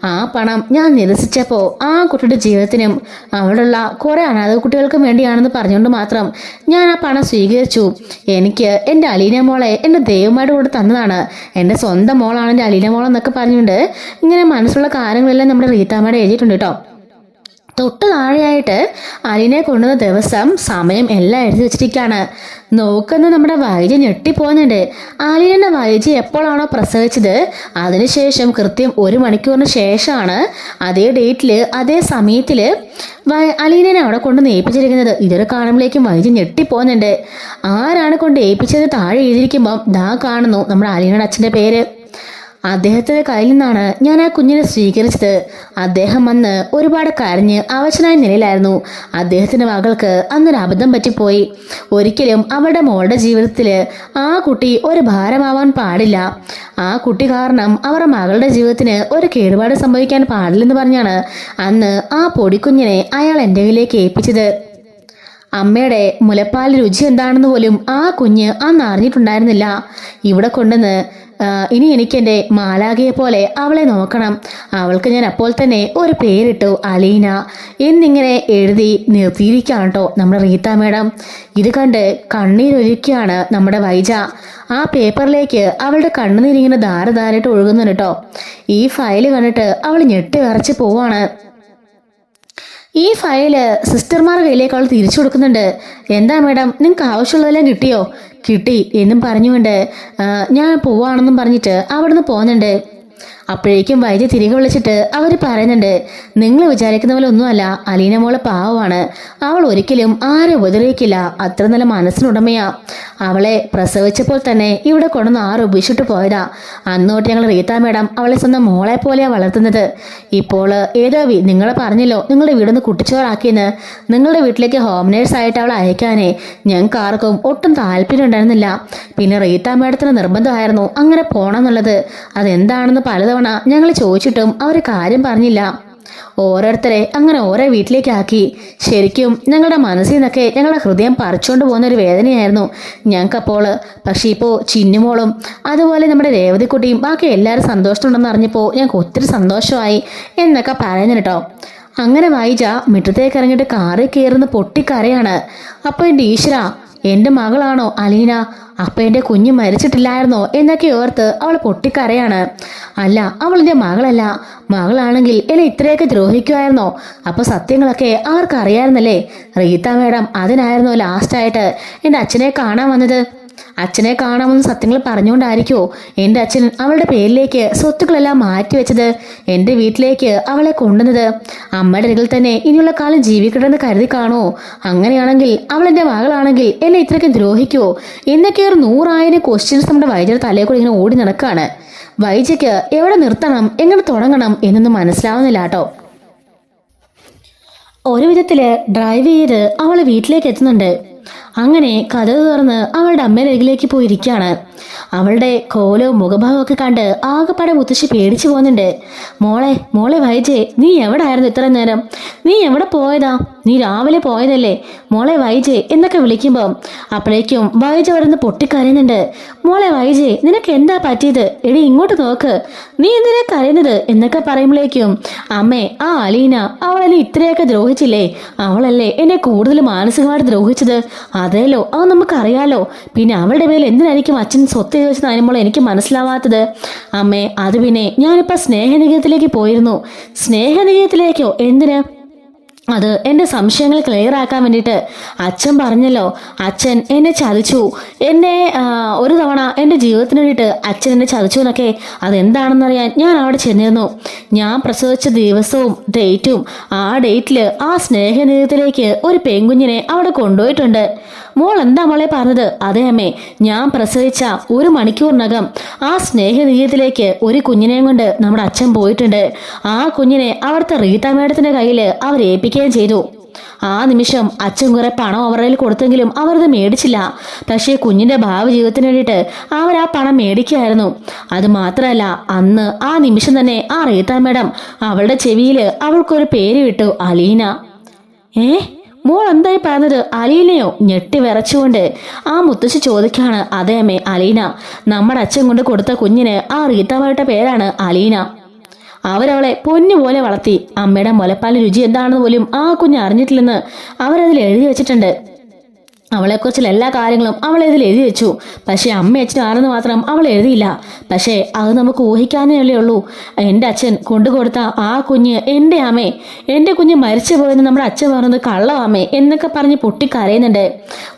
ആ പണം ഞാൻ നിരസിച്ചപ്പോൾ ആ കുട്ടിയുടെ ജീവിതത്തിനും അവിടെയുള്ള കുറേ അനാഥ കുട്ടികൾക്കും വേണ്ടിയാണെന്ന് പറഞ്ഞുകൊണ്ട് മാത്രം ഞാൻ ആ പണം സ്വീകരിച്ചു. എനിക്ക് എൻ്റെ അലീന മോളെ എൻ്റെ ദൈവമായിട്ട് കൂടെ തന്നതാണ്, എൻ്റെ സ്വന്തം മോളാണ് എൻ്റെ അലീന മോളെന്നൊക്കെ പറഞ്ഞുകൊണ്ട് ഇങ്ങനെ മനസ്സിലുള്ള കാര്യങ്ങളെല്ലാം നമ്മുടെ റീത്താമ്മയുടെ എഴുതിയിട്ടുണ്ട് കേട്ടോ. തൊട്ട് താഴെയായിട്ട് അലീനെ കൊണ്ടുവന്ന ദിവസം സമയം എല്ലാം എഴുതി വെച്ചിരിക്കുകയാണ്. നോക്കുന്ന നമ്മുടെ വൈജ ഞെട്ടിപ്പോകുന്നുണ്ട്. അലീനയുടെ വൈജ എപ്പോഴാണോ പ്രസവിച്ചത് അതിനുശേഷം കൃത്യം 1 മണിക്കൂറിന് ശേഷമാണ് അതേ ഡേറ്റിൽ അതേ സമയത്തിൽ അലീനനെ അവിടെ കൊണ്ട് ഏൽപ്പിച്ചിരിക്കുന്നത്. ഇതൊരു കാണുമ്പോഴേക്കും വൈജ ഞെട്ടിപ്പോകുന്നുണ്ട്. ആരാണ് കൊണ്ട് ഏൽപ്പിച്ചത് താഴെ എഴുതിയിരിക്കുമ്പം ദാ കാണുന്നു നമ്മുടെ അലീനയുടെ അച്ഛൻ്റെ പേര്. അദ്ദേഹത്തിന്റെ കയ്യിൽ നിന്നാണ് ഞാൻ ആ കുഞ്ഞിനെ സ്വീകരിച്ചത്. അദ്ദേഹം അന്ന് ഒരുപാട് കരഞ്ഞ് അവശനായ നിലയിലായിരുന്നു. അദ്ദേഹത്തിന്റെ മകൾക്ക് അന്നൊരു അബദ്ധം പറ്റിപ്പോയി. ഒരിക്കലും അവരുടെ മോളുടെ ജീവിതത്തിൽ ആ കുട്ടി ഒരു ഭാരമാവാൻ പാടില്ല. ആ കുട്ടി കാരണം അവരുടെ മകളുടെ ജീവിതത്തിന് ഒരു കേടുപാട് സംഭവിക്കാൻ പാടില്ലെന്ന് പറഞ്ഞാണ് അന്ന് ആ പൊടിക്കുഞ്ഞിനെ അയാൾ എൻ്റെ കയ്യിലേക്ക് ഏൽപ്പിച്ചത്. അമ്മയുടെ മുലപ്പാൽ രുചി എന്താണെന്ന് പോലും ആ കുഞ്ഞ് അന്ന് അറിഞ്ഞിട്ടുണ്ടായിരുന്നില്ല. ഇവിടെ കൊണ്ടുവന്ന് ഇനി എനിക്ക് എൻ്റെ മാലാഖയെ പോലെ അവളെ നോക്കണം. അവൾക്ക് ഞാൻ അപ്പോൾ തന്നെ ഒരു പേരിട്ടു, അലീന എന്നിങ്ങനെ എഴുതി നിർത്തിയിരിക്കുകയാണ് കേട്ടോ നമ്മുടെ റീത്ത മേഡം. ഇത് കണ്ട് കണ്ണീരൊഴുക്കുകയാണ് നമ്മുടെ വൈജ. ആ പേപ്പറിലേക്ക് അവളുടെ കണ്ണുനീരിങ്ങനെ ധാരധാരായിട്ട് ഒഴുകുന്നുണ്ട് കേട്ടോ. ഈ ഫയല് കണ്ടിട്ട് അവൾ ഞെട്ടി വിറച്ച് പോവാണ്. ഈ ഫയല് സിസ്റ്റർമാരുടെ കയ്യിലേക്ക് അവൾ തിരിച്ചു കൊടുക്കുന്നുണ്ട്. എന്താ മേഡം, നിങ്ങൾക്ക് ആവശ്യമുള്ളതെല്ലാം കിട്ടിയോ? കിട്ടി എന്നും പറഞ്ഞുകൊണ്ട് ഞാൻ പോവാണെന്നും പറഞ്ഞിട്ട് അവിടുന്ന് പോകുന്നുണ്ട്. അപ്പോഴേക്കും വൈദ്യ തിരികെ വിളിച്ചിട്ട് അവർ പറയുന്നുണ്ട്, നിങ്ങൾ വിചാരിക്കുന്ന പോലെ ഒന്നുമല്ല, അലീന മോളെ പാവമാണ്. അവൾ ഒരിക്കലും ആരെ ഉപദ്രവിക്കില്ല. അത്ര നല്ല മനസ്സിനുടമയാ. അവളെ പ്രസവിച്ചപ്പോൾ തന്നെ ഇവിടെ കൊണ്ടുവന്ന് ഉപേക്ഷിച്ചിട്ട് പോയതാ. അന്നോട്ട് ഞങ്ങൾ റീത്ത മേഡം അവളെ സ്വന്തം മോളെ പോലെയാ വളർത്തുന്നത്. ഇപ്പോൾ ഏതോ നിങ്ങളെ പറഞ്ഞല്ലോ നിങ്ങളുടെ വീടൊന്ന് കുട്ടിച്ചോറാക്കിയെന്ന്. നിങ്ങളുടെ വീട്ടിലേക്ക് ഹോം നേഴ്സായിട്ട് അവളെ അയക്കാനേ ഞങ്ങൾക്ക് ആർക്കും ഒട്ടും താല്പര്യം ഉണ്ടായിരുന്നില്ല. പിന്നെ റീത്ത മേഡത്തിന് നിർബന്ധമായിരുന്നു അങ്ങനെ പോണമെന്നുള്ളത്. അതെന്താണെന്ന് പലതവണ ഞങ്ങൾ ചോദിച്ചിട്ടും അവർ കാര്യം പറഞ്ഞില്ല. ഓരോരുത്തരെ അങ്ങനെ ഓരോ വീട്ടിലേക്കാക്കി. ശരിക്കും ഞങ്ങളുടെ മനസ്സിൽ നിന്നൊക്കെ ഞങ്ങളുടെ ഹൃദയം പറിച്ചുകൊണ്ട് പോകുന്ന ഒരു വേദനയായിരുന്നു ഞങ്ങൾക്കപ്പോൾ. പക്ഷേ ഇപ്പോൾ ചിന്നുമോളും അതുപോലെ നമ്മുടെ രേവതിക്കുട്ടിയും ബാക്കി എല്ലാവരും സന്തോഷമുണ്ടെന്ന് അറിഞ്ഞപ്പോൾ ഞങ്ങൾക്ക് ഒത്തിരി സന്തോഷമായി എന്നൊക്കെ പറയുന്നു കേട്ടോ. അങ്ങനെ വായിച്ച മുറ്റത്തേക്ക് ഇറങ്ങിയിട്ട് കാറിൽ കയറുന്ന പൊട്ടിക്കരയാണ്. അപ്പോൾ എൻ്റെ ഈശ്വര, എൻ്റെ മകളാണോ അലീന? അപ്പം എൻ്റെ കുഞ്ഞ് മരിച്ചിട്ടില്ലായിരുന്നോ എന്നൊക്കെ ഓർത്ത് അവൾ പൊട്ടിക്കരയാണ്. അല്ല, അവളെൻ്റെ മകളല്ല. മകളാണെങ്കിൽ എന്നെ ഇത്രയൊക്കെ ദ്രോഹിക്കുമായിരുന്നോ? അപ്പോൾ സത്യങ്ങളൊക്കെ അവർക്കറിയായിരുന്നല്ലേ? റീത്ത മേഡം അതിനായിരുന്നോ ലാസ്റ്റായിട്ട് എൻ്റെ അച്ഛനെ കാണാൻ വന്നത്? അച്ഛനെ കാണാമെന്ന് സത്യങ്ങൾ പറഞ്ഞുകൊണ്ടായിരിക്കുമോ എൻ്റെ അച്ഛൻ അവളുടെ പേരിലേക്ക് സ്വത്തുക്കളെല്ലാം മാറ്റിവെച്ചത്, എൻ്റെ വീട്ടിലേക്ക് അവളെ കൊണ്ടുവന്നത്? അമ്മയുടെ അരികിൽ തന്നെ ഇനിയുള്ള കാലം ജീവിക്കണമെന്ന് കരുതി കാണുമോ? അങ്ങനെയാണെങ്കിൽ അവൾ എൻ്റെ മകളാണെങ്കിൽ എന്നെ ഇത്രയ്ക്ക് ദ്രോഹിക്കുമോ എന്നൊക്കെ ഒരു 100,000 ക്വസ്റ്റ്യൻസ് നമ്മുടെ വൈദ്യയുടെ തലയിൽ കൂടി ഇങ്ങനെ ഓടി നടക്കുകയാണ്. വൈദ്യക്ക് എവിടെ നിർത്തണം, എങ്ങനെ തുടങ്ങണം എന്നൊന്നും മനസ്സിലാവുന്നില്ല കേട്ടോ. ഒരു വിധത്തില് ഡ്രൈവ് ചെയ്ത് അവൾ വീട്ടിലേക്ക് എത്തുന്നുണ്ട്. അങ്ങനെ കഥക് തുറന്ന് അവളുടെ അമ്മയുടെ അരികിലേക്ക് പോയിരിക്കുകയാണ്. അവളുടെ കോലവും മുഖഭാവവും ഒക്കെ കണ്ട് ആകെപ്പാടെ മുത്തശ്ശി പേടിച്ചു പോകുന്നുണ്ട്. മോളെ മോളെ വൈജേ, നീ എവിടെ ആയിരുന്നു ഇത്ര നേരം? നീ എവിടെ പോയതാ? നീ രാവിലെ പോയതല്ലേ? മോളെ വൈജേ എന്നൊക്കെ വിളിക്കുമ്പോൾ അപ്പോഴേക്കും വൈജ അവിടെ നിന്ന് പൊട്ടിക്കരയുന്നുണ്ട്. മോളെ വൈജേ, നിനക്ക് എന്താ പറ്റിയത്? എടി ഇങ്ങോട്ട് നോക്ക്, നീ എന്തിനാ കരയുന്നത് എന്നൊക്കെ പറയുമ്പോഴേക്കും അമ്മേ, ആ അലീന അവളെന്നെ ഇത്രയൊക്കെ ദ്രോഹിച്ചില്ലേ? അവളല്ലേ എന്നെ കൂടുതൽ മാനസികമായിട്ട് ദ്രോഹിച്ചത്. അതേലോ, അത് നമുക്കറിയാലോ. പിന്നെ അവളുടെ പേരിൽ എന്തിനായിരിക്കും അച്ഛൻ സ്വത്ത് ചോദിച്ചത് അതിനുമ്പോൾ എനിക്ക് മനസ്സിലാവാത്തത്? അമ്മേ, അത് പിന്നെ ഞാനിപ്പോൾ സ്നേഹനികേതത്തിലേക്ക് പോയിരുന്നു. സ്നേഹനികേതത്തിലേക്കോ? എന്തിന്? അത് എൻ്റെ സംശയങ്ങൾ ക്ലിയർ ആക്കാൻ വേണ്ടിയിട്ട്. അച്ഛൻ പറഞ്ഞല്ലോ, അച്ഛൻ എന്നെ ചതിച്ചു. എന്നെ ഒരു തവണ എൻ്റെ ജീവിതത്തിന് വേണ്ടിയിട്ട് അച്ഛൻ എന്നെ ചതിച്ചു എന്നൊക്കെ. അതെന്താണെന്നറിയാൻ ഞാൻ അവിടെ ചെന്നിരുന്നു. ഞാൻ പ്രസവിച്ച ദിവസവും ഡേറ്റും ആ ഡേറ്റിൽ ആ സ്നേഹനിധിയിലേക്ക് ഒരു പെൺകുഞ്ഞിനെ അവിടെ കൊണ്ടുപോയിട്ടുണ്ട്. മോൾ എന്താ മോളെ പറഞ്ഞത്? അതെ അമ്മേ, ഞാൻ പ്രസവിച്ച 1 മണിക്കൂറിനകം ആ സ്നേഹനിധിയിലേക്ക് ഒരു കുഞ്ഞിനെയും കൊണ്ട് നമ്മുടെ അച്ഛൻ പോയിട്ടുണ്ട്. ആ കുഞ്ഞിനെ അവിടുത്തെ റീത്ത മേഡത്തിന്റെ കയ്യിൽ അവർ ഏൽപ്പിക്കുകയും ചെയ്തു. ആ നിമിഷം അച്ഛൻ കുറെ പണം അവരുടെ കൊടുത്തെങ്കിലും അവരത് മേടിച്ചില്ല. പക്ഷേ കുഞ്ഞിന്റെ ഭാവി ജീവിതത്തിന് വേണ്ടിയിട്ട് അവർ ആ പണം മേടിക്കുകയായിരുന്നു. അത് മാത്രമല്ല, അന്ന് ആ നിമിഷം തന്നെ ആ റീത്ത മേഡം അവളുടെ ചെവിയിൽ അവൾക്കൊരു പേര് വിട്ടു, അലീന. മോൾ എന്തായി പറഞ്ഞത്? അലീനയോ? ഞെട്ടി വിറച്ചുകൊണ്ട് ആ മുത്തശ്ശി ചോദിക്കാണ്. അതേ അമ്മേ, അലീന. നമ്മുടെ അച്ഛൻ കൊണ്ട് കൊടുത്ത കുഞ്ഞിന് ആ റീത്തമ്മയുടെ പേരാണ് അലീന. അവരവളെ പൊന്നുപോലെ വളർത്തി. അമ്മയുടെ മുലപ്പാലിന് രുചി എന്താണെന്ന് പോലും ആ കുഞ്ഞ് അറിഞ്ഞിട്ടില്ലെന്ന് അവരതിൽ എഴുതി വെച്ചിട്ടുണ്ട്. അവളെക്കുറിച്ചുള്ള എല്ലാ കാര്യങ്ങളും അവൾ ഇതിൽ എഴുതി വെച്ചു. പക്ഷേ അമ്മ അച്ഛനും ആരെന്ന് മാത്രം അവൾ എഴുതിയില്ല. പക്ഷേ അത് നമുക്ക് ഊഹിക്കാനേ ഉള്ളൂ. എൻ്റെ അച്ഛൻ കൊണ്ടുകൊടുത്ത ആ കുഞ്ഞ് എൻ്റെ അമ്മേ, എൻ്റെ കുഞ്ഞ് മരിച്ചു പോയെന്ന് നമ്മുടെ അച്ഛൻ പറഞ്ഞത് കള്ളവാമേ എന്നൊക്കെ പറഞ്ഞ് പൊട്ടിക്കരയുന്നുണ്ട്.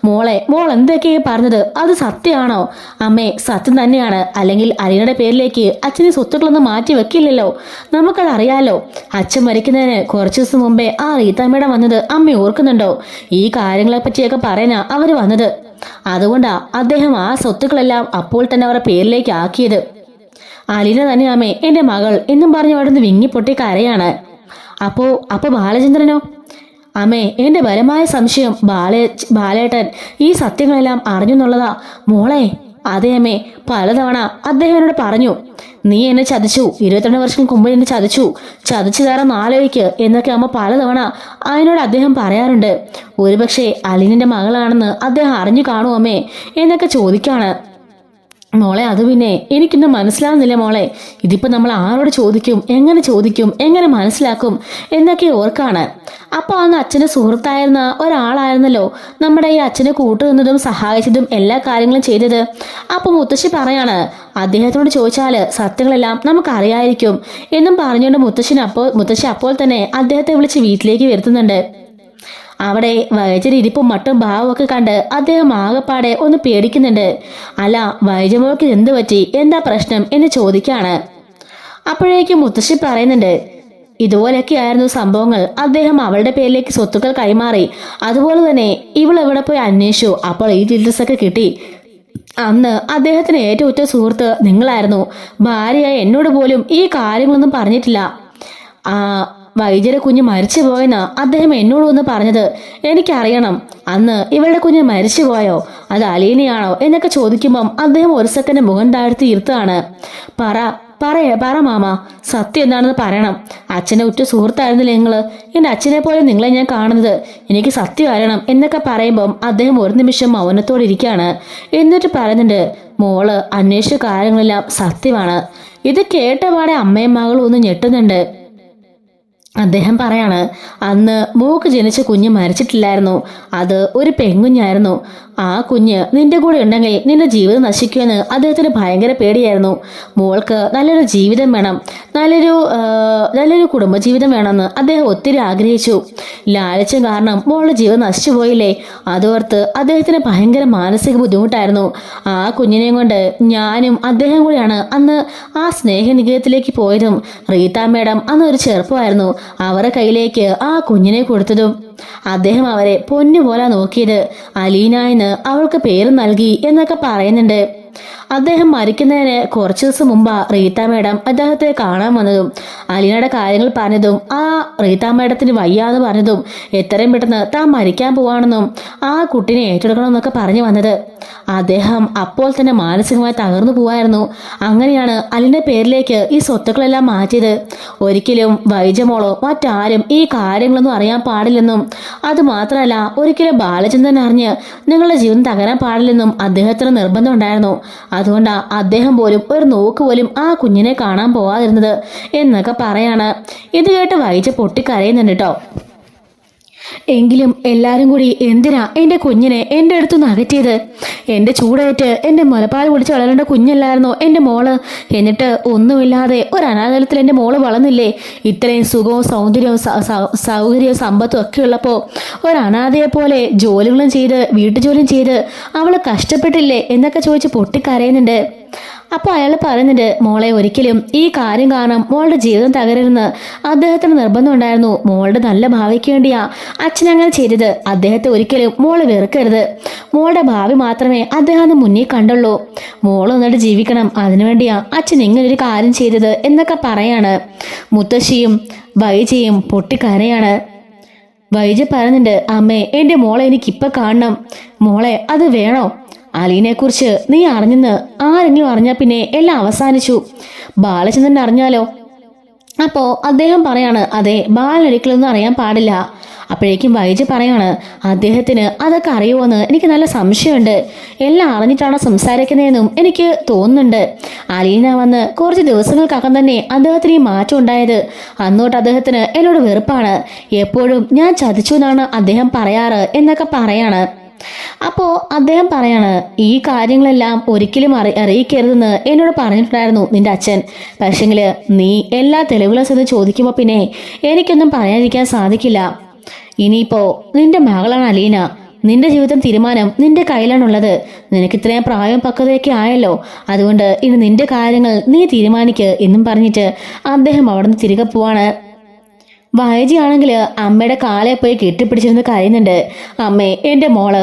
മോളെ, മോൾ എന്തൊക്കെയാ പറഞ്ഞത്? അത് സത്യമാണോ? അമ്മേ, സത്യം തന്നെയാണ്. അല്ലെങ്കിൽ അലീനയുടെ പേരിലേക്ക് അച്ഛന് സ്വത്തുക്കളൊന്നും മാറ്റി വെക്കില്ലല്ലോ. നമുക്കതറിയാലോ. അച്ഛൻ മരിക്കുന്നതിന് കുറച്ചു ദിവസം മുമ്പേ ആ റീത്തമ്മയുടെ വന്നത് അമ്മ ഓർക്കുന്നുണ്ടോ? ഈ കാര്യങ്ങളെ പറ്റിയൊക്കെ പറയാനാ അവര് വന്നത്. അതുകൊണ്ടാ അദ്ദേഹം ആ സ്വത്തുക്കളെല്ലാം അപ്പോൾ തന്നെ അവരുടെ പേരിലേക്ക് ആക്കിയത്. അലീന തന്നെയാമേ എന്റെ മകൾ എന്നും പറഞ്ഞ് അവിടുന്ന് വിങ്ങിപ്പൊട്ടി കരയാണ്. അപ്പോ ബാലചന്ദ്രനോ? അമ്മേ, എന്റെ ബലമായ സംശയം ബാലേട്ടൻ ഈ സത്യങ്ങളെല്ലാം അറിഞ്ഞെന്നുള്ളതാ. മോളെ, അതെ അമ്മേ, പലതവണ അദ്ദേഹം എന്നോട് പറഞ്ഞു, നീ എന്നെ ചതിച്ചു, 22 വർഷം മുമ്പ് എന്നെ ചതിച്ചു തരാൻ ആലോചിക്ക് എന്നൊക്കെ അമ്മ പലതവണ അതിനോട് അദ്ദേഹം പറയാറുണ്ട്. ഒരുപക്ഷെ അലീനന്റെ മകളാണെന്ന് അദ്ദേഹം അറിഞ്ഞു കാണുമോ അമ്മേ എന്നൊക്കെ ചോദിക്കാണ്. മോളെ, അത് പിന്നെ എനിക്കൊന്നും മനസ്സിലാവുന്നില്ല മോളെ. ഇതിപ്പോ നമ്മൾ ആരോട് ചോദിക്കും, എങ്ങനെ മനസ്സിലാക്കും എന്നൊക്കെ ഓർക്കാണ്. അപ്പോൾ അന്ന് അച്ഛൻ്റെ സുഹൃത്തായിരുന്ന ഒരാളായിരുന്നല്ലോ നമ്മുടെ ഈ അച്ഛനെ കൂട്ടുനിന്നതും സഹായിച്ചതും എല്ലാ കാര്യങ്ങളും ചെയ്തത്. അപ്പോൾ മുത്തശ്ശി പറയാണ്, അദ്ദേഹത്തോട് ചോദിച്ചാൽ സത്യങ്ങളെല്ലാം നമുക്കറിയായിരിക്കും എന്നും പറഞ്ഞുകൊണ്ട് മുത്തശ്ശി അപ്പോൾ തന്നെ അദ്ദേഹത്തെ വിളിച്ച് വീട്ടിലേക്ക് വരുത്തുന്നുണ്ട്. അവിടെ വൈദ്യർ ഇരിപ്പും മട്ടും ഭാവമൊക്കെ കണ്ട് അദ്ദേഹം ആകെപ്പാടെ ഒന്ന് പേടിക്കുന്നുണ്ട്. അല്ല, വൈദ്യമോൾക്ക് എന്ത് പറ്റി, എന്താ പ്രശ്നം എന്ന് ചോദിക്കാണ്. അപ്പോഴേക്കും മുത്തശ്ശി പറയുന്നുണ്ട്, ഇതുപോലൊക്കെയായിരുന്നു സംഭവങ്ങൾ. അദ്ദേഹം അവളുടെ പേരിലേക്ക് സ്വത്തുക്കൾ കൈമാറി. അതുപോലെ തന്നെ ഇവൾ എവിടെ പോയി അന്വേഷിച്ചു. അപ്പോൾ ഈ ഡീറ്റെയിൽസ് ഒക്കെ കിട്ടി. അന്ന് അദ്ദേഹത്തിന് ഏറ്റവും ഉറ്റ സുഹൃത്ത് നിങ്ങളായിരുന്നു. ഭാര്യയായ എന്നോട് പോലും ഈ കാര്യങ്ങളൊന്നും പറഞ്ഞിട്ടില്ല. ആ വൈദ്യരെ കുഞ്ഞ് മരിച്ചു പോയെന്നാ അദ്ദേഹം എന്നോട് ഒന്ന് പറഞ്ഞത്. എനിക്കറിയണം, അന്ന് ഇവളുടെ കുഞ്ഞ് മരിച്ചു പോയോ, അത് അലീനയാണോ എന്നൊക്കെ ചോദിക്കുമ്പം അദ്ദേഹം ഒരു സെക്കൻഡ് മുഖം താഴ്ത്തി ഇരുത്താണ്. പറ മാമ, സത്യം എന്താണെന്ന് പറയണം. അച്ഛനെ ഉറ്റ സുഹൃത്തായിരുന്നില്ല നിങ്ങള്. എൻ്റെ അച്ഛനെ പോലെ നിങ്ങളെ ഞാൻ കാണുന്നത്. എനിക്ക് സത്യം അറിയണം എന്നൊക്കെ പറയുമ്പം അദ്ദേഹം ഒരു നിമിഷം മൗനത്തോടെ ഇരിക്കുകയാണ്. എന്നിട്ട് പറയുന്നുണ്ട്, മോള് അന്വേഷിച്ച കാര്യങ്ങളെല്ലാം സത്യമാണ്. ഇത് കേട്ടപാടെ അമ്മയും മകളും ഒന്ന് ഞെട്ടുന്നുണ്ട്. അദ്ദേഹം പറയാണ്, അന്ന് മോക്ക് ജനിച്ച കുഞ്ഞ് മരിച്ചിട്ടില്ലായിരുന്നു. അത് ഒരു പെൺകുഞ്ഞായിരുന്നു. ആ കുഞ്ഞ് നിന്റെ കൂടെ ഉണ്ടെങ്കിൽ നിന്റെ ജീവിതം നശിക്കുമെന്ന് അദ്ദേഹത്തിന് ഭയങ്കര പേടിയായിരുന്നു. മോൾക്ക് നല്ലൊരു ജീവിതം വേണം, നല്ലൊരു കുടുംബജീവിതം വേണമെന്ന് അദ്ദേഹം ഒത്തിരി ആഗ്രഹിച്ചു. ലാളിച്ചം കാരണം മോളുടെ ജീവിതം നശിച്ചു പോയില്ലേ, അതോർത്ത് അദ്ദേഹത്തിന് ഭയങ്കര മാനസിക ബുദ്ധിമുട്ടായിരുന്നു. ആ കുഞ്ഞിനെയും കൊണ്ട് ഞാനും അദ്ദേഹം കൂടിയാണ് അന്ന് ആ സ്നേഹനികേതത്തിലേക്ക് പോയതും. റീത്ത മേഡം അന്ന് ഒരു ചെറുപ്പമായിരുന്നു. അവരുടെ കയ്യിലേക്ക് ആ കുഞ്ഞിനെ കൊടുത്തതും അദ്ദേഹം അവരെ പൊന്നുപോലെ നോക്കിയത്. അലീന എന്ന് അവൾക്ക് പേര് നൽകി എന്നൊക്കെ പറയുന്നുണ്ട്. അദ്ദേഹം മരിക്കുന്നതിന് കുറച്ചു ദിവസം മുമ്പാ റീത്ത മേഡം അദ്ദേഹത്തെ കാണാൻ വന്നതും അലീനയുടെ കാര്യങ്ങൾ പറഞ്ഞതും ആ റീത്ത മേഡത്തിന് വയ്യാന്ന് പറഞ്ഞതും എത്രയും പെട്ടെന്ന് താൻ മരിക്കാൻ പോവാണെന്നും ആ കുട്ടിനെ ഏറ്റെടുക്കണമെന്നൊക്കെ പറഞ്ഞു വന്നത്. അദ്ദേഹം അപ്പോൾ തന്നെ മാനസികമായി തകർന്നു പോവായിരുന്നു. അങ്ങനെയാണ് അലീനയുടെ പേരിലേക്ക് ഈ സ്വത്തുക്കളെല്ലാം മാറ്റിയത്. ഒരിക്കലും വൈജമോളോ മറ്റാരും ഈ കാര്യങ്ങളൊന്നും അറിയാൻ പാടില്ലെന്നും അതുമാത്രമല്ല ഒരിക്കലും ബാലചന്ദ്രൻ അറിഞ്ഞ് നിങ്ങളുടെ ജീവൻ തകരാൻ പാടില്ലെന്നും അദ്ദേഹത്തിന് നിർബന്ധം ഉണ്ടായിരുന്നു. അതുകൊണ്ടാ അദ്ദേഹം പോലും ഒരു നോക്ക് പോലും ആ കുഞ്ഞിനെ കാണാൻ പോവാതിരുന്നത് എന്നൊക്കെ പറയാണ്. ഇത് കേട്ട് വൈജ പൊട്ടിക്കരയുന്നുണ്ട് കേട്ടോ. എങ്കിലും എല്ലാരും കൂടി എന്തിനാ എൻ്റെ കുഞ്ഞിനെ എൻ്റെ അടുത്തുനിന്ന് അകറ്റിയത്? എൻ്റെ ചൂടേറ്റ് എൻ്റെ മുലപ്പാൽ കുടിച്ച് വളരേണ്ട കുഞ്ഞല്ലായിരുന്നോ എൻ്റെ മോള്? എന്നിട്ട് ഒന്നുമില്ലാതെ ഒരു അനാഥാലയത്തിൽ എൻ്റെ മോള് വളർന്നില്ലേ? ഇത്രയും സുഖവും സൗന്ദര്യവും സൗകര്യവും സമ്പത്തും ഒക്കെ ഉള്ളപ്പോൾ ഒരു അനാഥയെ പോലെ ജോലികളും ചെയ്ത് വീട്ടുജോലിയും ചെയ്ത് അവൾ കഷ്ടപ്പെട്ടില്ലേ എന്നൊക്കെ ചോദിച്ച് പൊട്ടിക്കരയുന്നുണ്ട്. അപ്പോൾ അയാൾ പറയുന്നുണ്ട്, മോളെ ഒരിക്കലും ഈ കാര്യം കാരണം മോളുടെ ജീവിതം തകരരുന്ന് അദ്ദേഹത്തിന് നിർബന്ധം ഉണ്ടായിരുന്നു. മോളുടെ നല്ല ഭാവിക്ക് വേണ്ടിയാ അച്ഛൻ അങ്ങനെ ചെയ്തത്. അദ്ദേഹത്തെ ഒരിക്കലും മോള് വെറുക്കരുത്. മോളുടെ ഭാവി മാത്രമേ അദ്ദേഹം അന്ന് മുന്നിൽ കണ്ടുള്ളൂ. മോള് നന്നായിട്ട് ജീവിക്കണം, അതിനുവേണ്ടിയാ അച്ഛൻ ഇങ്ങനൊരു കാര്യം ചെയ്തത് എന്നൊക്കെ പറയാണ്. മുത്തശ്ശിയും വൈജയും പൊട്ടിക്കരയാണ്. വൈജ പറയുന്നുണ്ട്, അമ്മേ എൻ്റെ മോളെ എനിക്കിപ്പൊ കാണണം. മോളെ അത് വേണോ? അലീനെക്കുറിച്ച് നീ അറിഞ്ഞെന്ന് ആരെങ്കിലും അറിഞ്ഞാൽ പിന്നെ എല്ലാം അവസാനിച്ചു. ബാലചന്ദ്രൻ അറിഞ്ഞാലോ? അപ്പോ അദ്ദേഹം പറയാണ്, അതെ, ബാലനൊരിക്കലൊന്നും അറിയാൻ പാടില്ല. അപ്പോഴേക്കും വൈജ പറയാണ്, അദ്ദേഹത്തിന് അതൊക്കെ അറിയുമോന്ന് എനിക്ക് നല്ല സംശയമുണ്ട്. എല്ലാം അറിഞ്ഞിട്ടാണോ സംസാരിക്കുന്നതെന്നും എനിക്ക് തോന്നുന്നുണ്ട്. അലീന വന്ന് കുറച്ച് ദിവസങ്ങൾക്കകം തന്നെ അദ്ദേഹത്തിന് ഈ മാറ്റം ഉണ്ടായത്. അന്നോട്ട് അദ്ദേഹത്തിന് എന്നോട് വെറുപ്പാണ്. എപ്പോഴും ഞാൻ ചതിച്ചു എന്നാണ് അദ്ദേഹം പറയാറ് എന്നൊക്കെ പറയാണ്. അപ്പോ അദ്ദേഹം പറയാണ്, ഈ കാര്യങ്ങളെല്ലാം ഒരിക്കലും അറിയിക്കരുതെന്ന് എന്നോട് പറഞ്ഞിട്ടുണ്ടായിരുന്നു നിന്റെ അച്ഛൻ. പക്ഷെങ്കില് നീ എല്ലാ തെളിവുകളും ചെന്ന് ചോദിക്കുമ്പോ പിന്നെ എനിക്കൊന്നും പറയാതിരിക്കാൻ സാധിക്കില്ല. ഇനിയിപ്പോ നിന്റെ മകളാണ് അലീന. നിന്റെ ജീവിതം തീരുമാനം നിന്റെ കയ്യിലാണുള്ളത്. നിനക്ക് ഇത്രയും പ്രായം പക്വതയൊക്കെ ആയല്ലോ, അതുകൊണ്ട് ഇനി നിന്റെ കാര്യങ്ങൾ നീ തീരുമാനിക്ക് എന്നും പറഞ്ഞിട്ട് അദ്ദേഹം അവിടുന്ന് തിരികെ പോവാണ്. വൈജിയാണെങ്കിൽ അമ്മയുടെ കാലെ പോയി കെട്ടിപ്പിടിച്ചിരുന്ന് കരയുന്നുണ്ട്. അമ്മേ, എൻ്റെ മോളെ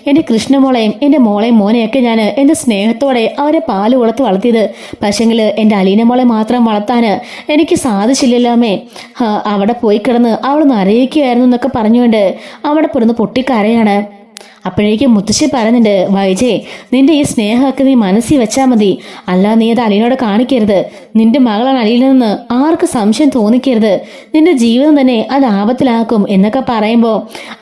എൻ്റെ കൃഷ്ണമോളെയും എൻ്റെ മോളെയും മോനെയൊക്കെ ഞാൻ എൻ്റെ സ്നേഹത്തോടെ അവരെ പാല് കൊടുത്ത് വളർത്തിയത്. പക്ഷെങ്കിൽ എൻ്റെ അലീന മോളെ മാത്രം വളർത്താൻ എനിക്ക് സാധിച്ചില്ലല്ലോ അമ്മേ. അവിടെ പോയി കിടന്ന് അവൾ നരയിക്കുകയായിരുന്നു എന്നൊക്കെ പറഞ്ഞുകൊണ്ട് അവിടെ പെടുന്ന് പൊട്ടിക്കരയാണ്. അപ്പോഴേക്കും മുത്തശ്ശി പറയുന്നുണ്ട്, വൈജേ, നിന്റെ ഈ സ്നേഹമൊക്കെ നീ മനസ്സിൽ വെച്ചാൽ മതി. അല്ല, നീ അത് അലീനോട് കാണിക്കരുത്. നിന്റെ മകളാണ് അലീനെന്ന് ആർക്ക് സംശയം തോന്നിക്കരുത്. നിന്റെ ജീവിതം തന്നെ അത് ആപത്തിലാക്കും എന്നൊക്കെ പറയുമ്പോൾ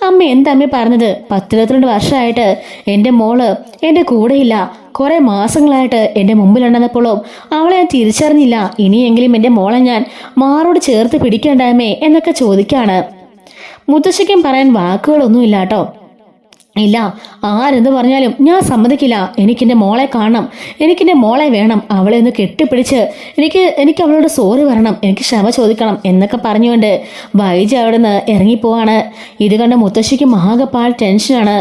അമ്മ എന്തമ്മ പറഞ്ഞത്? 10-22 വർഷമായിട്ട് എൻ്റെ മോള് എൻ്റെ കൂടെയില്ല. കുറെ മാസങ്ങളായിട്ട് എൻ്റെ മുമ്പിലുണ്ടെന്നപ്പോഴും അവളെ ഞാൻ തിരിച്ചറിഞ്ഞില്ല. ഇനിയെങ്കിലും എൻ്റെ മോളെ ഞാൻ മാറോട് ചേർത്ത് പിടിക്കണ്ടാമേ എന്നൊക്കെ ചോദിക്കാണ്. മുത്തശ്ശിക്കും പറയാൻ വാക്കുകളൊന്നുമില്ല കേട്ടോ. ഇല്ല, ആരെന്ത് പറഞ്ഞാലും ഞാൻ സമ്മതിക്കില്ല. എനിക്കെൻ്റെ മോളെ കാണണം, എനിക്കെൻ്റെ മോളെ വേണം. അവളെ ഒന്ന് കെട്ടിപ്പിടിച്ച് എനിക്ക് അവളോട് സോറി പറയണം, എനിക്ക് ക്ഷമ ചോദിക്കണം എന്നൊക്കെ പറഞ്ഞുകൊണ്ട് വൈജ അവിടെ നിന്ന് ഇറങ്ങിപ്പോവാണ്. ഇത് കണ്ട മുത്തശ്ശിക്ക് മഹാകപ്പാൽ ടെൻഷനാണ്.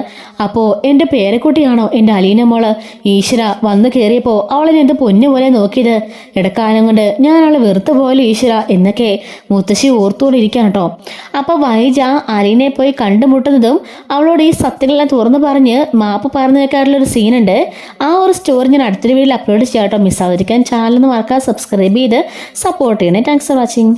അപ്പോൾ എൻ്റെ പേരക്കുട്ടിയാണോ എൻ്റെ അലീന മോള്? ഈശ്വര, വന്ന് കയറിയപ്പോൾ അവളെ എന്ത് പൊന്നു പോലെ നോക്കിയത്. ഇടക്കാലം കൊണ്ട് ഞാൻ അവളെ വെറുത്തു പോയാലും ഈശ്വര എന്നൊക്കെ മുത്തശ്ശി ഓർത്തുകൊണ്ടിരിക്കുകയാണ് കേട്ടോ. അപ്പോൾ വൈജ അലീനെ പോയി കണ്ടുമുട്ടുന്നതും അവളോട് ഈ സത്യങ്ങളെല്ലാം തുറന്നു പറഞ്ഞ് മാപ്പ് പറഞ്ഞു വെക്കാറുള്ളൊരു സീനുണ്ട്. ആ ഒരു സ്റ്റോറി ഞാൻ അടുത്തൊരു വീഡിയോയിൽ അപ്ലോഡ് ചെയ്യാം കേട്ടോ. മിസ്സാതിരിക്കാൻ ചാനൽ ഒന്ന് മറക്കാതെ സബ്സ്ക്രൈബ് ചെയ്ത് സപ്പോർട്ട് ചെയ്യണേ. Thanks for watching.